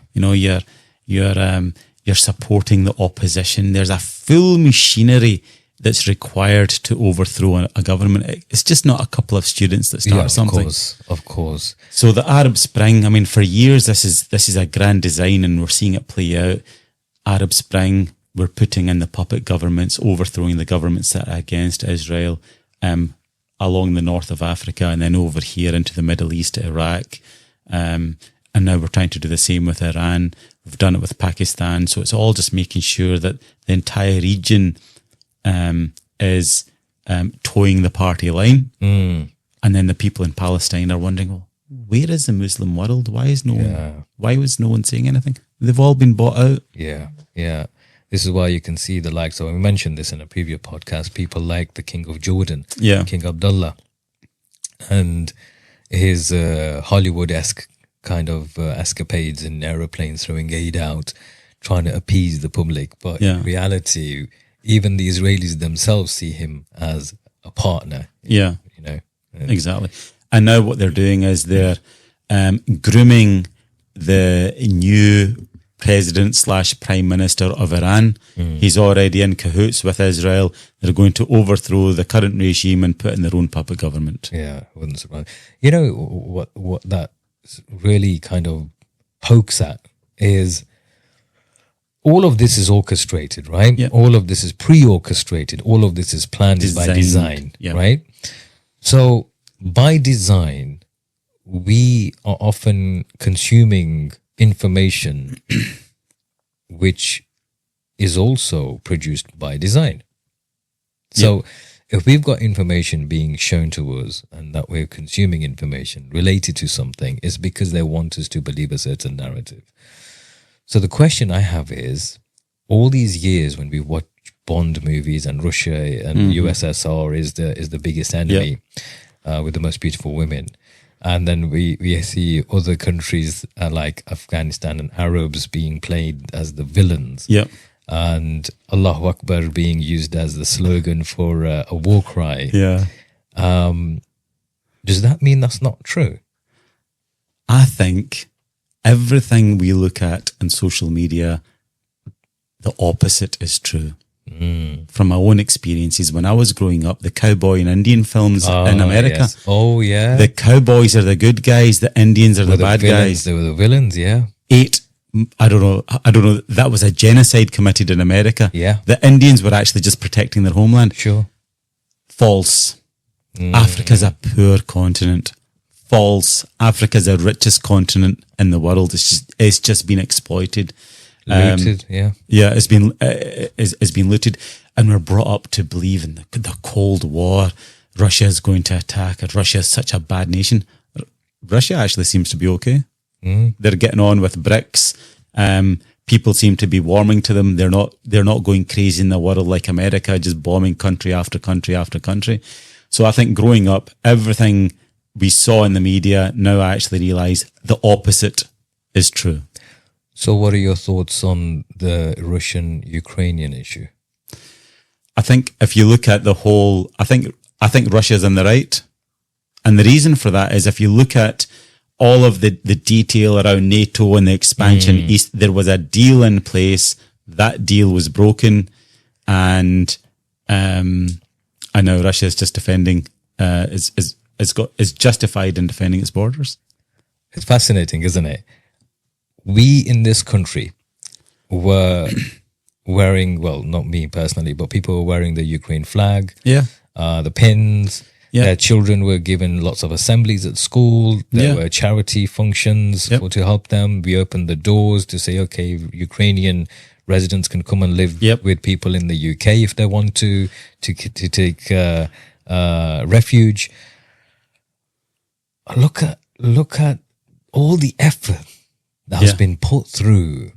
You're supporting the opposition. There's a full machinery that's required to overthrow a government. It's just not a couple of students that start something. Of course. So the Arab Spring, for years this is a grand design, and we're seeing it play out. Arab Spring, we're putting in the puppet governments, overthrowing the governments that are against Israel, along the north of Africa, and then over here into the Middle East, Iraq. And now we're trying to do the same with Iran. We've done it with Pakistan. So it's all just making sure that the entire region is towing the party line. And then the people in Palestine are wondering, well, where is the Muslim world? Why was no one saying anything? They've all been bought out. Yeah. This is why you can see the likes of, we mentioned this in a previous podcast, people like the King of Jordan, King Abdullah, and his Hollywood-esque kind of escapades in aeroplanes, throwing aid out, trying to appease the public. But in reality, even the Israelis themselves see him as a partner. Yeah. Exactly. And now what they're doing is they're grooming the new president/prime minister of Iran. He's already in cahoots with Israel. They're going to overthrow the current regime and put in their own puppet government. Yeah, wouldn't surprise. You know what that really kind of pokes at is all of this is orchestrated, right? Yeah. All of this is pre-orchestrated. All of this is planned by design, right? So by design, we are often consuming information which is also produced by design. So if we've got information being shown to us and that we're consuming information related to something, it's because they want us to believe a certain narrative. So the question I have is, all these years when we watch Bond movies and Russia and USSR is the biggest enemy with the most beautiful women, and then we see other countries like Afghanistan and Arabs being played as the villains, and Allahu Akbar being used as the slogan for a war cry. Does that mean that's not true? I think everything we look at in social media, the opposite is true. From my own experiences, when I was growing up, the cowboy and Indian films in America. Yes. Oh, yeah. The cowboys are the good guys, the Indians are the bad guys. They were the villains, I don't know. That was a genocide committed in America. Yeah. The Indians were actually just protecting their homeland. Sure. False. Africa's a poor continent. false. Africa's the richest continent in the world. It's just been exploited. Looted, yeah. Yeah, it's been looted, and we're brought up to believe in the Cold War. Russia is going to attack, and Russia is such a bad nation. Russia actually seems to be okay. They're getting on with BRICS. People seem to be warming to them. They're not going crazy in the world like America, just bombing country after country after country. So I think growing up, everything we saw in the media, now I actually realise the opposite is true. So what are your thoughts on the Russian-Ukrainian issue? I think if you look at the whole, I think Russia's in the right. And the reason for that is if you look at all of the detail around NATO and the expansion east, there was a deal in place. That deal was broken. And I know Russia is just defending, is justified in defending its borders. It's fascinating, isn't it? We in this country were wearing, well, not me personally, but people were wearing the Ukraine flag, the pins. Yeah. Their children were given lots of assemblies at school. There were charity functions to help them. We opened the doors to say, okay, Ukrainian residents can come and live with people in the UK if they want to take refuge. Look at all the effort that has been put through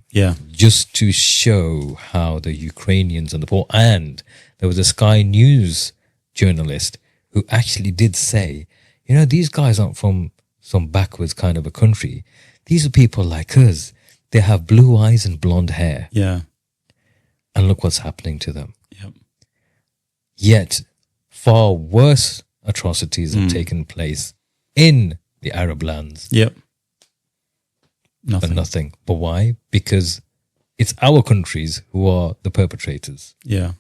just to show how the Ukrainians and the poor. And there was a Sky News journalist who actually did say, these guys aren't from some backwards kind of a country. These are people like us. They have blue eyes and blonde hair. Yeah. And look what's happening to them. Yep. Yet, far worse atrocities have taken place in the Arab lands. Yep. Nothing. But why? Because it's our countries who are the perpetrators. Yeah.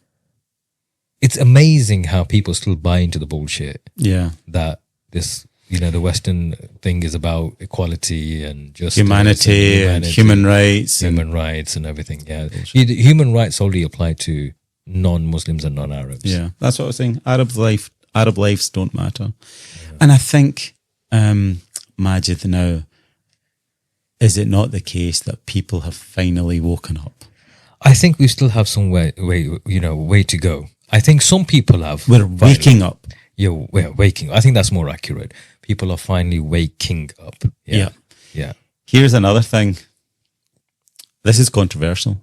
It's amazing how people still buy into the bullshit. Yeah. That this, the Western thing is about equality and justice. Humanity and human rights. Human rights and everything, yeah. Human rights only apply to non-Muslims and non-Arabs. Yeah, that's what I was saying. Arab lives don't matter. Yeah. And I think, Majid, now, is it not the case that people have finally woken up? I think we still have some way to go. I think some people have. We're waking up. Yeah, we're waking. I think that's more accurate. People are finally waking up. Yeah. Here's another thing. This is controversial.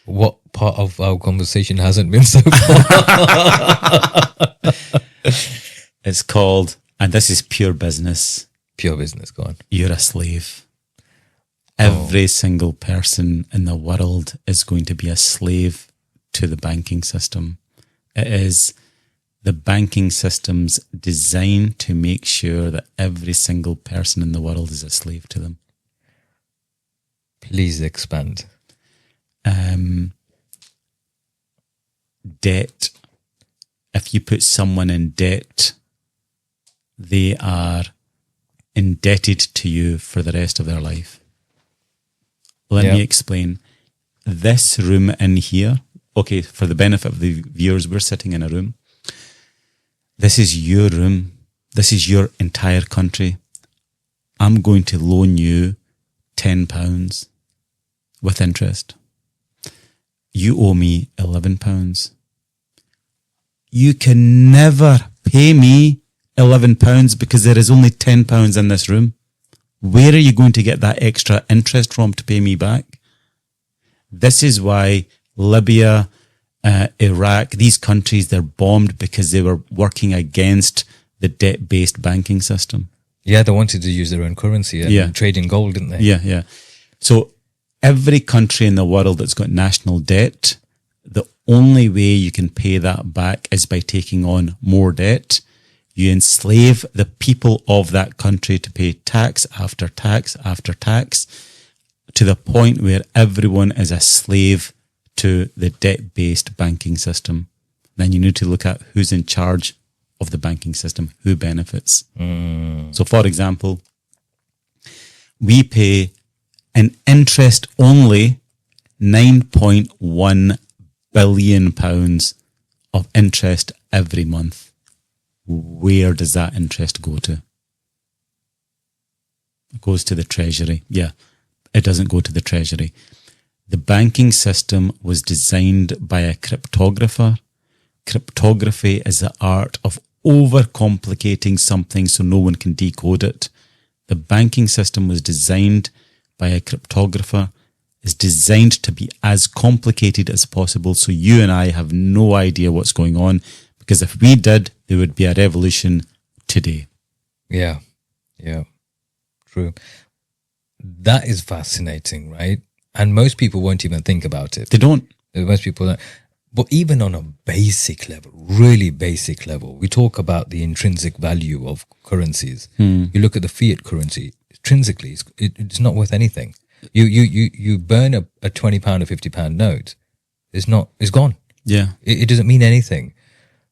What part of our conversation hasn't been so far? It's called, and this is pure business. Pure business, go on. You're a slave. Every single person in the world is going to be a slave to the banking system. It is the banking system's designed to make sure that every single person in the world is a slave to them. Please expand. Debt. If you put someone in debt, they are indebted to you for the rest of their life. Let me explain. This room in here, okay, for the benefit of the viewers, we're sitting in a room. This is your room. This is your entire country. I'm going to loan you £10 with interest. You owe me £11. You can never pay me £11 because there is only £10 in this room. Where are you going to get that extra interest from to pay me back? This is why Libya, Iraq, these countries, they're bombed because they were working against the debt-based banking system. Yeah, they wanted to use their own currency and trade in gold, didn't they? Yeah. So every country in the world that's got national debt, the only way you can pay that back is by taking on more debt. You enslave the people of that country to pay tax after tax after tax to the point where everyone is a slave to the debt-based banking system. Then you need to look at who's in charge of the banking system, who benefits. So, for example, we pay an interest-only £9.1 billion of interest every month. Where does that interest go to? It goes to the treasury. Yeah, it doesn't go to the treasury. The banking system was designed by a cryptographer. Cryptography is the art of overcomplicating something so no one can decode it. The banking system was designed by a cryptographer, is designed to be as complicated as possible so you and I have no idea what's going on, because if we did, there would be a revolution today. Yeah, true. That is fascinating, right? And most people won't even think about it. They don't. Most people don't. But even on a basic level, really basic level, we talk about the intrinsic value of currencies. You look at the fiat currency, intrinsically, it's not worth anything. You burn a £20 or £50 note, it's gone. Yeah. It doesn't mean anything.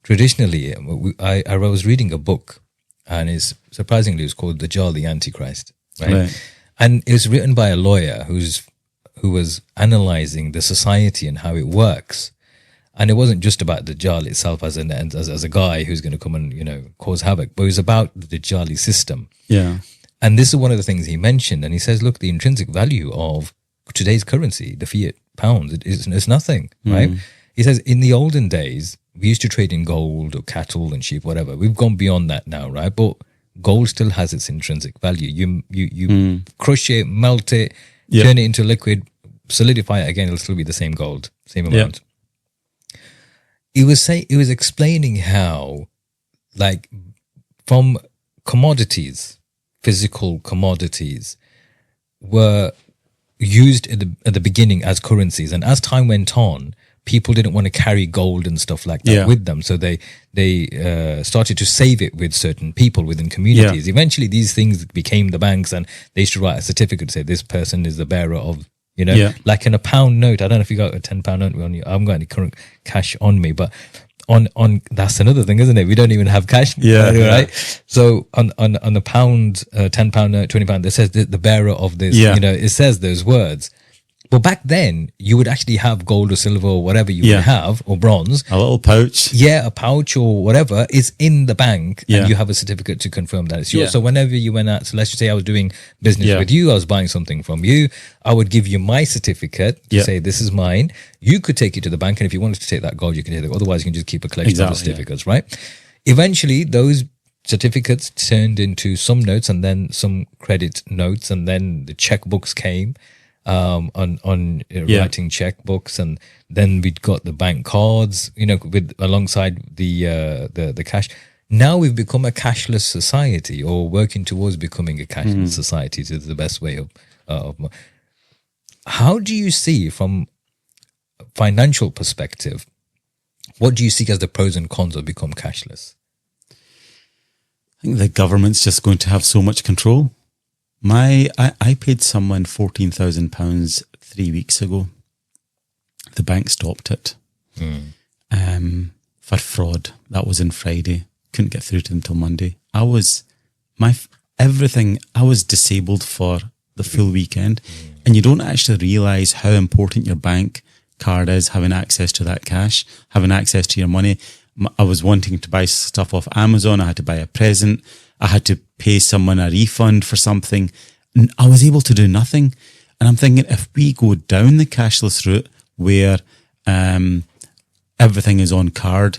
Traditionally, I was reading a book, and surprisingly, it's called Dajjal, the Antichrist, right? And it was written by a lawyer who was analyzing the society and how it works. And it wasn't just about the Dajjal itself as a guy who's going to come and, cause havoc, but it was about the Dajjali system. Yeah. And this is one of the things he mentioned. And he says, look, the intrinsic value of today's currency, the fiat pounds, it's nothing, right? He says, in the olden days, we used to trade in gold or cattle and sheep, whatever. We've gone beyond that now, right? But gold still has its intrinsic value. You crush it, melt it, turn it into liquid, solidify it again, it'll still be the same gold, same amount. He was explaining how, like, from commodities, physical commodities were used at the beginning as currencies, and as time went on, people didn't want to carry gold and stuff like that with them, so they started to save it with certain people within communities. Eventually, these things became the banks, and they used to write a certificate to say this person is the bearer of. Like in a pound note. I don't know if you got a £10 note on you. I haven't got any current cash on me, but on that's another thing, isn't it? We don't even have cash. Right. So on a pound, £10 note, £20, it says the bearer of this. It says those words. But back then, you would actually have gold or silver or whatever you would have, or bronze. A little pouch. Yeah, a pouch or whatever is in the bank, and you have a certificate to confirm that it's yours. So whenever you went out, so let's just say I was doing business with you, I was buying something from you, I would give you my certificate to say this is mine. You could take it to the bank, and if you wanted to take that gold, you can take it. Otherwise, you can just keep a collection of the certificates, right? Eventually, those certificates turned into some notes, and then some credit notes, and then the checkbooks came. On writing checkbooks, and then we'd got the bank cards, with alongside the cash. Now we've become a cashless society, or working towards becoming a cashless society. Is the best way of. How do you see, from a financial perspective, what do you see as the pros and cons of become cashless? I think the government's just going to have so much control. I paid someone £14,000 3 weeks ago. The bank stopped it for fraud. That was on Friday. Couldn't get through to them till Monday. I was disabled for the full weekend, and you don't actually realise how important your bank card is, having access to that cash, having access to your money. I was wanting to buy stuff off Amazon. I had to buy a present. I had to pay someone a refund for something. And I was able to do nothing. And I'm thinking, if we go down the cashless route where everything is on card,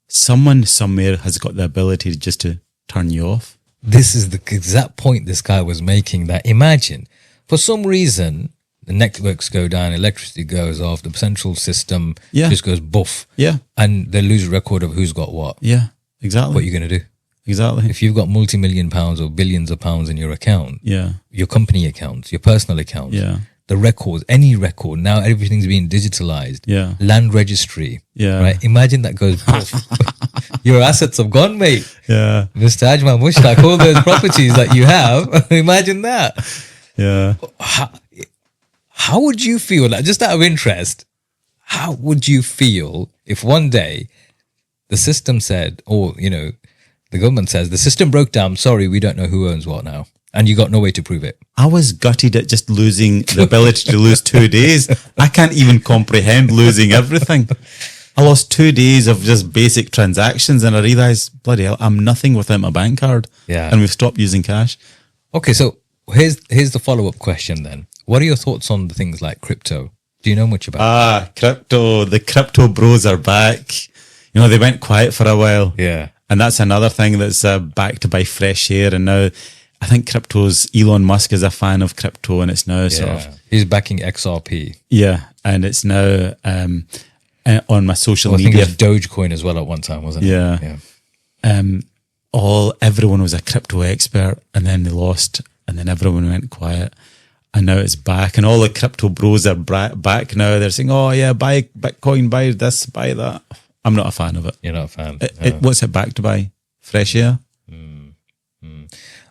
someone somewhere has got the ability to turn you off. This is the exact point this guy was making, that imagine, for some reason, the networks go down, electricity goes off, the central system just goes buff. Yeah. And they lose a record of who's got what. Yeah, exactly. What are you going to do? Exactly. If you've got multi-million pounds or billions of pounds in your account, your company accounts, your personal accounts, the records, any record, now everything's being digitalized. Land registry. Right? Imagine that goes buff. Your assets have gone, mate. Mr. Ajmal Mushtaq, all those properties that you have, imagine that. How would you feel, like, just out of interest, how would you feel if one day the system said, or, the government says, the system broke down, sorry, we don't know who owns what now, and you got no way to prove it? I was gutted at just losing the ability to lose 2 days. I can't even comprehend losing everything. I lost 2 days of just basic transactions, and I realised, bloody hell, I'm nothing without my bank card. And we've stopped using cash. Okay, so here's the follow-up question then. What are your thoughts on the things like crypto? Do you know much about Crypto. The crypto bros are back. You know, they went quiet for a while. Yeah. And that's another thing that's backed by fresh air. And now I think Elon Musk is a fan of crypto, and it's now sort of. He's backing XRP. Yeah. And it's now on my social I think media. it was Dogecoin as well at one time, wasn't it? Yeah. Everyone was a crypto expert, and then they lost, and then everyone went quiet. And now it's back, and all the crypto bros are back now. They're saying, "Oh yeah, buy Bitcoin, buy this, buy that." I'm not a fan of it. You're not a fan. What's it backed by? Fresh air.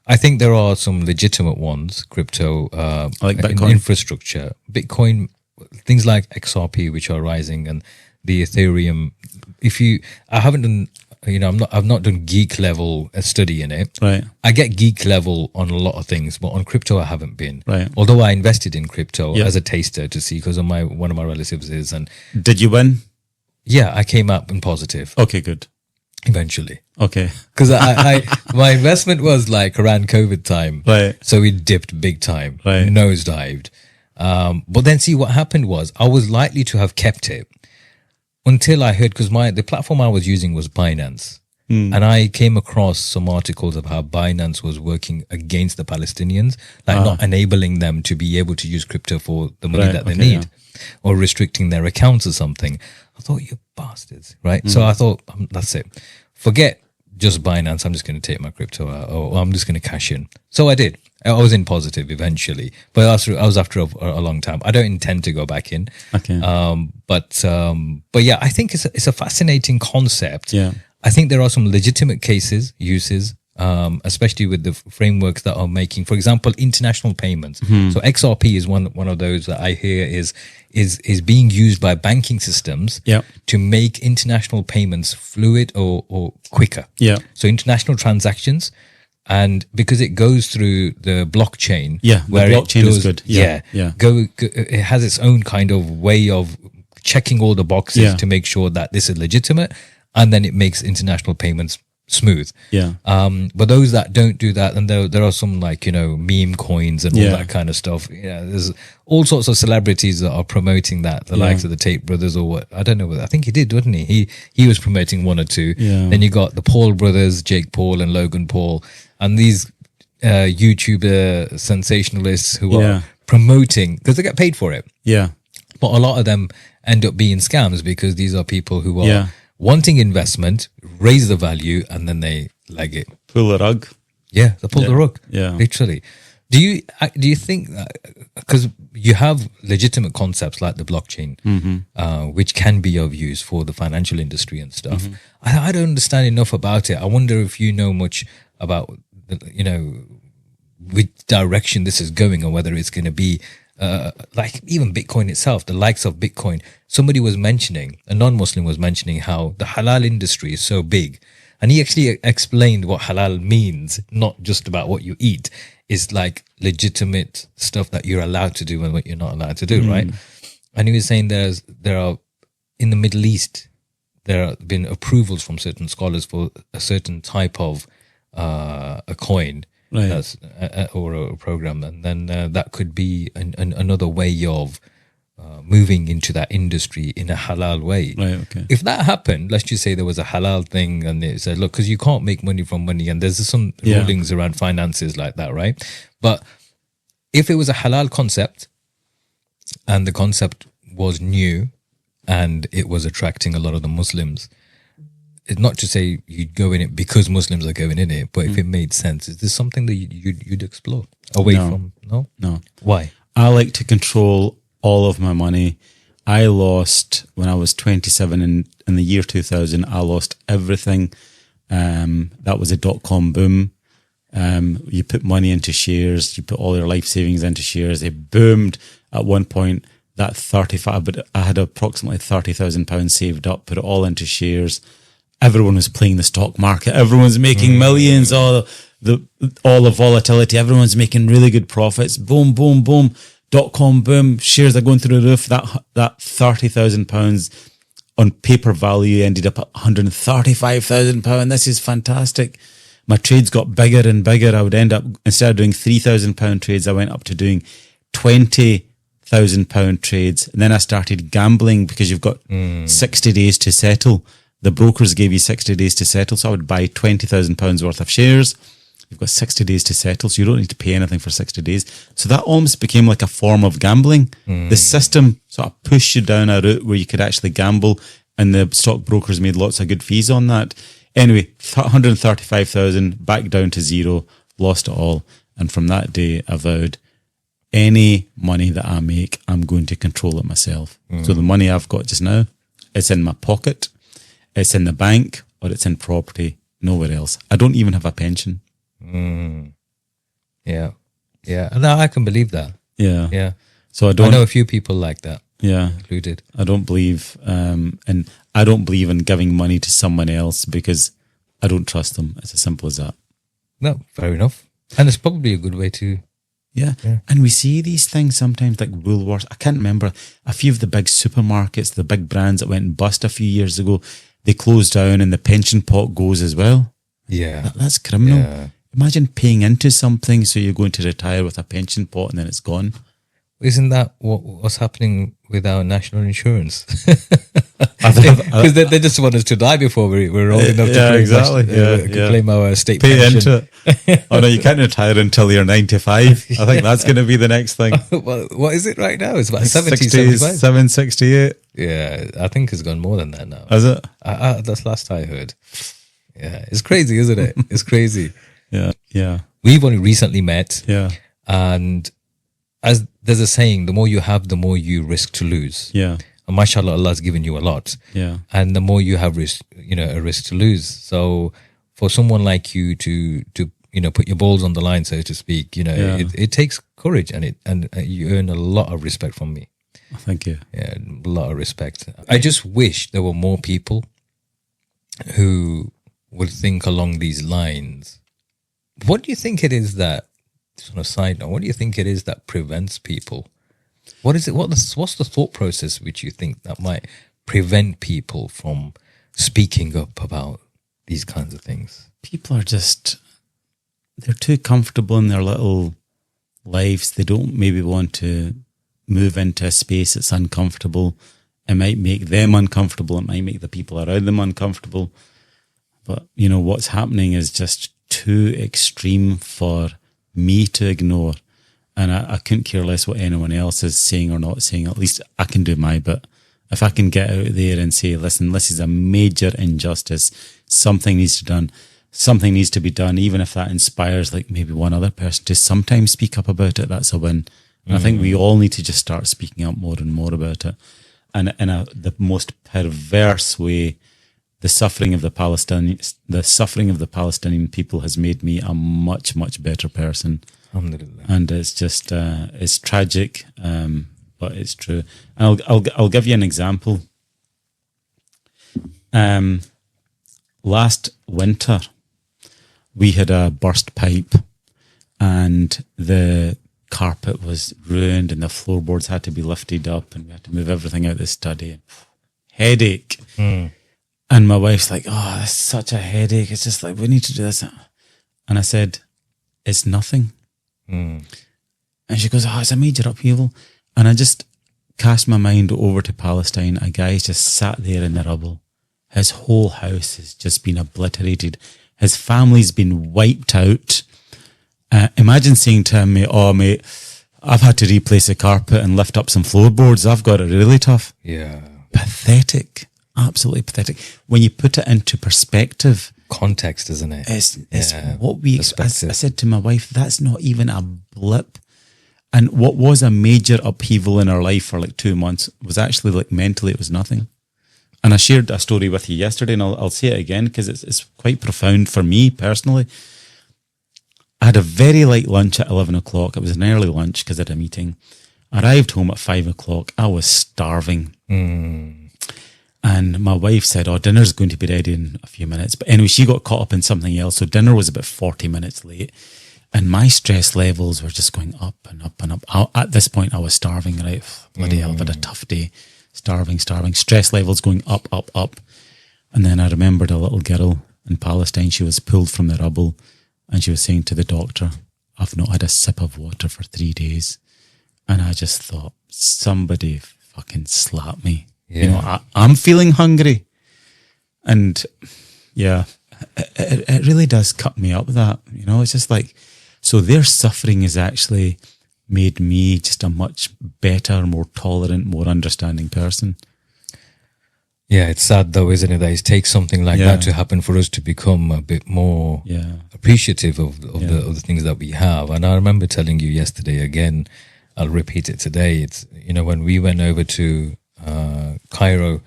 I think there are some legitimate ones, crypto, like Bitcoin infrastructure, Bitcoin, things like XRP, which are rising, and the Ethereum. I haven't done. I've not done geek level study in it. Right. I get geek level on a lot of things, but on crypto I haven't been. Right. Although I invested in crypto as a taster to see, because one of my relatives is, and did you win? Yeah, I came up in positive. Okay, good. Eventually. Okay. Because I my investment was like around COVID time. Right. So it dipped big time. Right. Nosedived. But then see what happened was I was likely to have kept it until I heard, because the platform I was using was Binance. And I came across some articles of how Binance was working against the Palestinians, like not enabling them to be able to use crypto for the money that they need, or restricting their accounts or something. I thought, you bastards, right? So I thought, that's it. Forget just Binance. I'm just going to take my crypto out, or I'm just going to cash in. So I did. I was in positive eventually, but I was after a long time. I don't intend to go back in. Okay. But yeah, I think it's a fascinating concept. Yeah. I think there are some legitimate uses, especially with the frameworks that are making, for example, international payments. So XRP is one of those that I hear is being used by banking systems to make international payments fluid or quicker. Yeah. So international transactions, and because it goes through the blockchain. Yeah, the blockchain is good. Yeah. It has its own kind of way of checking all the boxes to make sure that this is legitimate, and then it makes international payments smooth. Yeah. But those that don't do that, and there are some like, meme coins and all that kind of stuff. Yeah. There's all sorts of celebrities that are promoting that, the likes of the Tate brothers, or what, I don't know. I think he did, didn't he? He was promoting one or two. Yeah. Then you got the Paul brothers, Jake Paul and Logan Paul, and these YouTuber sensationalists who are promoting, because they get paid for it. Yeah. But a lot of them end up being scams, because these are people who are wanting investment, raise the value, and then they leg it. Pull the rug. Yeah, they pull the rug. Yeah. Literally. Do you think that, because you have legitimate concepts like the blockchain, which can be of use for the financial industry and stuff. I don't understand enough about it. I wonder if you know much about, which direction this is going, or whether it's going to be like even Bitcoin itself, the likes of Bitcoin. Somebody was mentioning, a non-Muslim was mentioning, how the halal industry is so big. And he actually explained what halal means, not just about what you eat. It's like legitimate stuff that you're allowed to do and what you're not allowed to do, right? And he was saying there are, in the Middle East, there have been approvals from certain scholars for a certain type of a coin, right, or a program, and then that could be another way of moving into that industry in a halal way. Right. Okay. If that happened, let's just say there was a halal thing, and it said, look, because you can't make money from money, and there's some rulings around finances like that, right? But if it was a halal concept, and the concept was new, and it was attracting a lot of the Muslims, it's not to say you'd go in it because Muslims are going in it, but if it made sense, is this something that you'd explore away from? No. Why? I like to control all of my money. I lost, when I was 27 in the year 2000, I lost everything. That was a dot-com boom. You put money into shares, you put all your life savings into shares. It boomed at one point. That 35, but I had approximately £30,000 saved up, put it all into shares. Everyone was playing the stock market. Everyone's making millions. All the volatility. Everyone's making really good profits. Boom, boom, boom. Dot-com boom. Shares are going through the roof. That £30,000 on paper value ended up at £135,000. This is fantastic. my trades got bigger and bigger. I would end up, instead of doing £3,000 trades, I went up to doing £20,000 trades. And then I started gambling because you've got 60 days to settle. The brokers gave you 60 days to settle. So I would buy £20,000 worth of shares. You've got 60 days to settle, so you don't need to pay anything for 60 days. So that almost became like a form of gambling. The system sort of pushed you down a route where you could actually gamble, and the stockbrokers made lots of good fees on that. Anyway, 135,000, back down to zero, lost it all. And from that day, I vowed, any money that I make, I'm going to control it myself. So the money I've got just now, it's in my pocket, it's in the bank, or it's in property, nowhere else. I don't even have a pension. Yeah. No, I can believe that. Yeah. So I know a few people like that. Yeah. Included. I don't believe, and I don't believe in giving money to someone else because I don't trust them. It's as simple as that. No, fair enough. And it's probably a good way to. Yeah. And we see these things sometimes like Woolworths. I can't remember a few of the big supermarkets, the big brands that went and bust a few years ago. They closed down and the pension pot goes as well. Yeah. That's criminal. Yeah. Imagine paying into something so you're going to retire with a pension pot and then it's gone. Isn't that what's happening with our national insurance? Because they just want us to die before we're old enough to claim our state Pay pension. into it. Oh no, you can't retire until you're 95. I think that's going to be the next thing. Well, what is it right now? It's about 70, 60s, 75? 768. Yeah, I think it's gone more than that now. Is it? That's last I heard. Yeah, it's crazy, isn't it? It's crazy. Yeah. We've only recently met. Yeah. And as there's a saying, the more you have, the more you risk to lose. Yeah. And mashallah, Allah's given you a lot. Yeah. And the more you have risk, a risk to lose. So for someone like you to put your balls on the line, so to speak, it takes courage, and you earn a lot of respect from me. Thank you. Yeah, a lot of respect. I just wish there were more people who would think along these lines. What do you think it is that, just on a side note, what do you think it is that prevents people? What is it? What's the thought process which you think that might prevent people from speaking up about these kinds of things? People are they're too comfortable in their little lives. They don't maybe want to move into a space that's uncomfortable. It might make them uncomfortable. It might make the people around them uncomfortable. But, what's happening is just too extreme for me to ignore. And I couldn't care less what anyone else is saying or not saying. At least I can do my bit. If I can get out there and say, listen, this is a major injustice. Something needs to be done. Something needs to be done. Even if that inspires like maybe one other person to sometimes speak up about it, that's a win. And I think we all need to just start speaking up more and more about it. And in the most perverse way, the suffering of the Palestinian people has made me a much, much better person. Alhamdulillah. And it's just it's tragic, but it's true. And I'll give you an example. Last winter, we had a burst pipe, and the carpet was ruined, and the floorboards had to be lifted up, and we had to move everything out of the study. Headache. And my wife's like, "Oh, that's such a headache. It's just like, we need to do this." And I said, "It's nothing." And she goes, "Oh, it's a major upheaval." And I just cast my mind over to Palestine. A guy's just sat there in the rubble. His whole house has just been obliterated. His family's been wiped out. Imagine saying to him, "Oh, mate, I've had to replace the carpet and lift up some floorboards. I've got it really tough." Yeah. Pathetic. Absolutely pathetic. When you put it into perspective, Context, isn't it? it's what we expect. I said to my wife, that's not even a blip. And what was a major upheaval in our life for like 2 months was actually like mentally, it was nothing. And I shared a story with you yesterday, and I'll say it again because it's quite profound for me personally. I had a very light lunch at 11 o'clock. It was an early lunch because I had a meeting. I arrived home at 5 o'clock. I was starving. And my wife said, "Oh, dinner's going to be ready in a few minutes." But anyway, she got caught up in something else. So dinner was about 40 minutes late. And my stress levels were just going up and up and up. At this point, I was starving, right? Bloody hell, I've had a tough day. Starving. Stress levels going up, up, up. And then I remembered a little girl in Palestine. She was pulled from the rubble, and she was saying to the doctor, "I've not had a sip of water for 3 days." And I just thought, somebody fucking slap me. Yeah. You know, I'm feeling hungry. And yeah, it really does cut me up, that, you know, it's just like, so their suffering has actually made me just a much better, more tolerant, more understanding person. Yeah, it's sad though, isn't it, that it takes something like that to happen for us to become a bit more appreciative of the things that we have. And I remember telling you yesterday, again, I'll repeat it today. It's, you know, when we went over to Cairo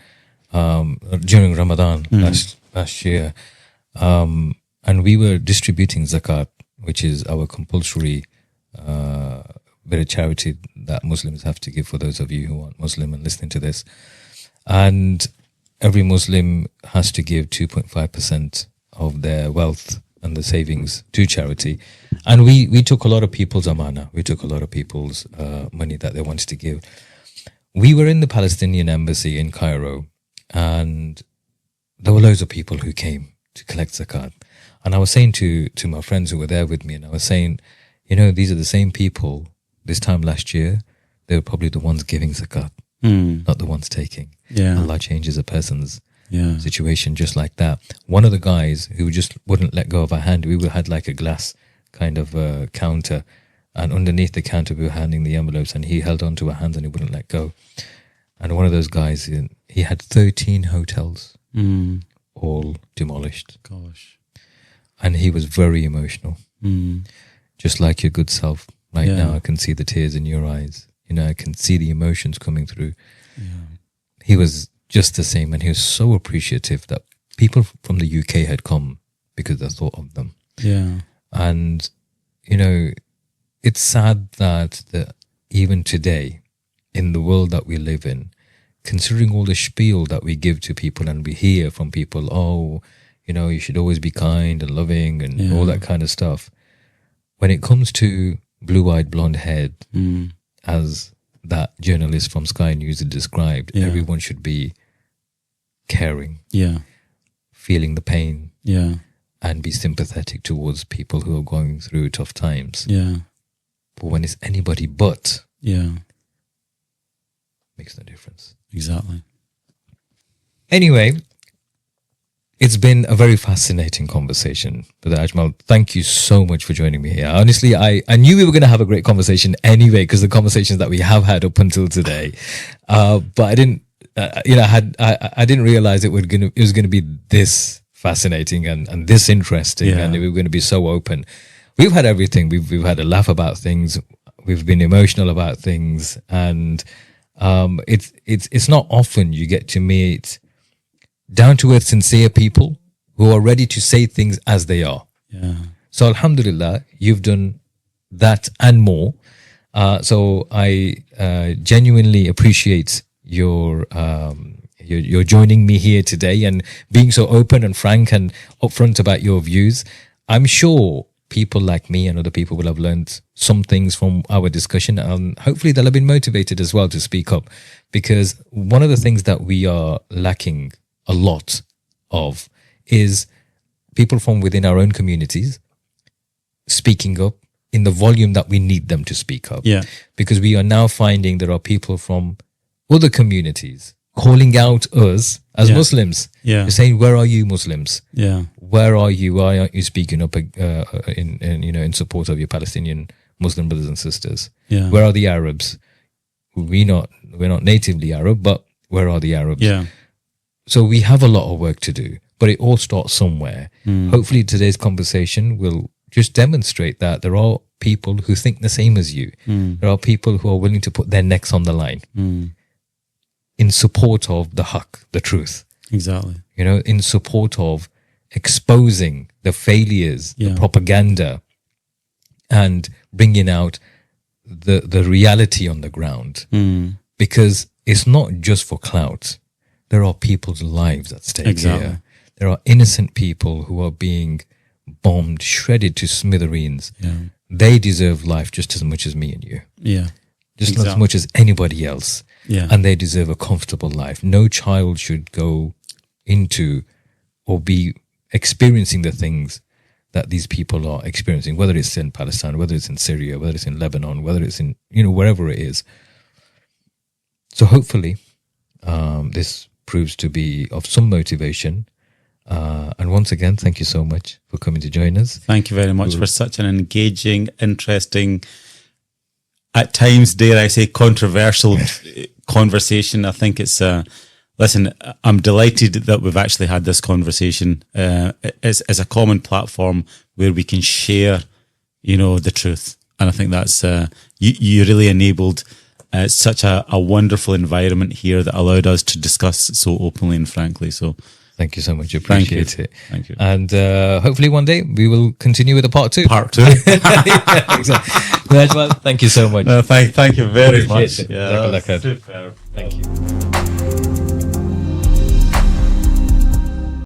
during Ramadan last year, and we were distributing zakat, which is our compulsory bit of charity that Muslims have to give, for those of you who aren't Muslim and listening to this. And every Muslim has to give 2.5% of their wealth and the savings to charity. And we took a lot of people's amana. We took a lot of people's money that they wanted to give. We were in the Palestinian embassy in Cairo, and there were loads of people who came to collect zakat. And I was saying to my friends who were there with me, and I was saying, you know, these are the same people this time last year. They were probably the ones giving zakat, not the ones taking. Yeah. Allah changes a person's situation just like that. One of the guys who just wouldn't let go of our hand, we had like a glass kind of counter, and underneath the counter we were handing the envelopes, and he held on to our hands and he wouldn't let go. And one of those guys, he had 13 hotels, all demolished. Gosh. And he was very emotional. Just like your good self. Right now I can see the tears in your eyes. You know, I can see the emotions coming through. Yeah. He was just the same, and he was so appreciative that people from the UK had come because they thought of them. Yeah. And, you know, it's sad that even today, in the world that we live in, considering all the spiel that we give to people and we hear from people, oh, you know, you should always be kind and loving and all that kind of stuff. When it comes to blue-eyed, blonde-haired, as that journalist from Sky News had described, everyone should be caring, feeling the pain, and be sympathetic towards people who are going through tough times. But when it's anybody but, makes no difference. Exactly. Anyway, it's been a very fascinating conversation. Brother Ajmal, thank you so much for joining me here. Honestly, I knew we were going to have a great conversation anyway, because the conversations that we have had up until today. But I didn't, I didn't realize it was going to be this fascinating and this interesting, and we were going to be so open. We've had everything. We've had a laugh about things. We've been emotional about things, and it's not often you get to meet down-to-earth, sincere people who are ready to say things as they are. So alhamdulillah, you've done that and more. So I genuinely appreciate your joining me here today and being so open and frank and upfront about your views. I'm sure people like me and other people will have learned some things from our discussion, and hopefully they'll have been motivated as well to speak up, because one of the things that we are lacking a lot of is people from within our own communities speaking up in the volume that we need them to speak up. Because we are now finding there are people from other communities calling out us as Muslims. They're saying, where are you Muslims? Where are you? Why aren't you speaking up in support of your Palestinian Muslim brothers and sisters? Where are the Arabs? We're not natively Arab, but where are the Arabs? So we have a lot of work to do, but it all starts somewhere. Hopefully today's conversation will just demonstrate that there are people who think the same as you. There are people who are willing to put their necks on the line in support of the haqq, the truth. Exactly. You know, in support of exposing the failures, the propaganda, and bringing out the reality on the ground. Because it's not just for clout. There are people's lives at stake here. There are innocent people who are being bombed, shredded to smithereens. They deserve life just as much as me and you. Just as much as anybody else. And they deserve a comfortable life. No child should go into or be experiencing the things that these people are experiencing, whether it's in Palestine, whether it's in Syria, whether it's in Lebanon, whether it's in, wherever it is. So hopefully this proves to be of some motivation. And once again, thank you so much for coming to join us. Thank you very much for such an engaging, interesting, at times, dare I say, controversial conversation. I think it's, listen, I'm delighted that we've actually had this conversation as a common platform where we can share, the truth. And I think that's, you really enabled such a wonderful environment here that allowed us to discuss so openly and frankly. So thank you so much. Appreciate it. Thank you. And hopefully one day we will continue with a part 2. Part 2. Yeah, exactly. Well, thank you so much. Thank you very much. Yeah, Superb. Thank you.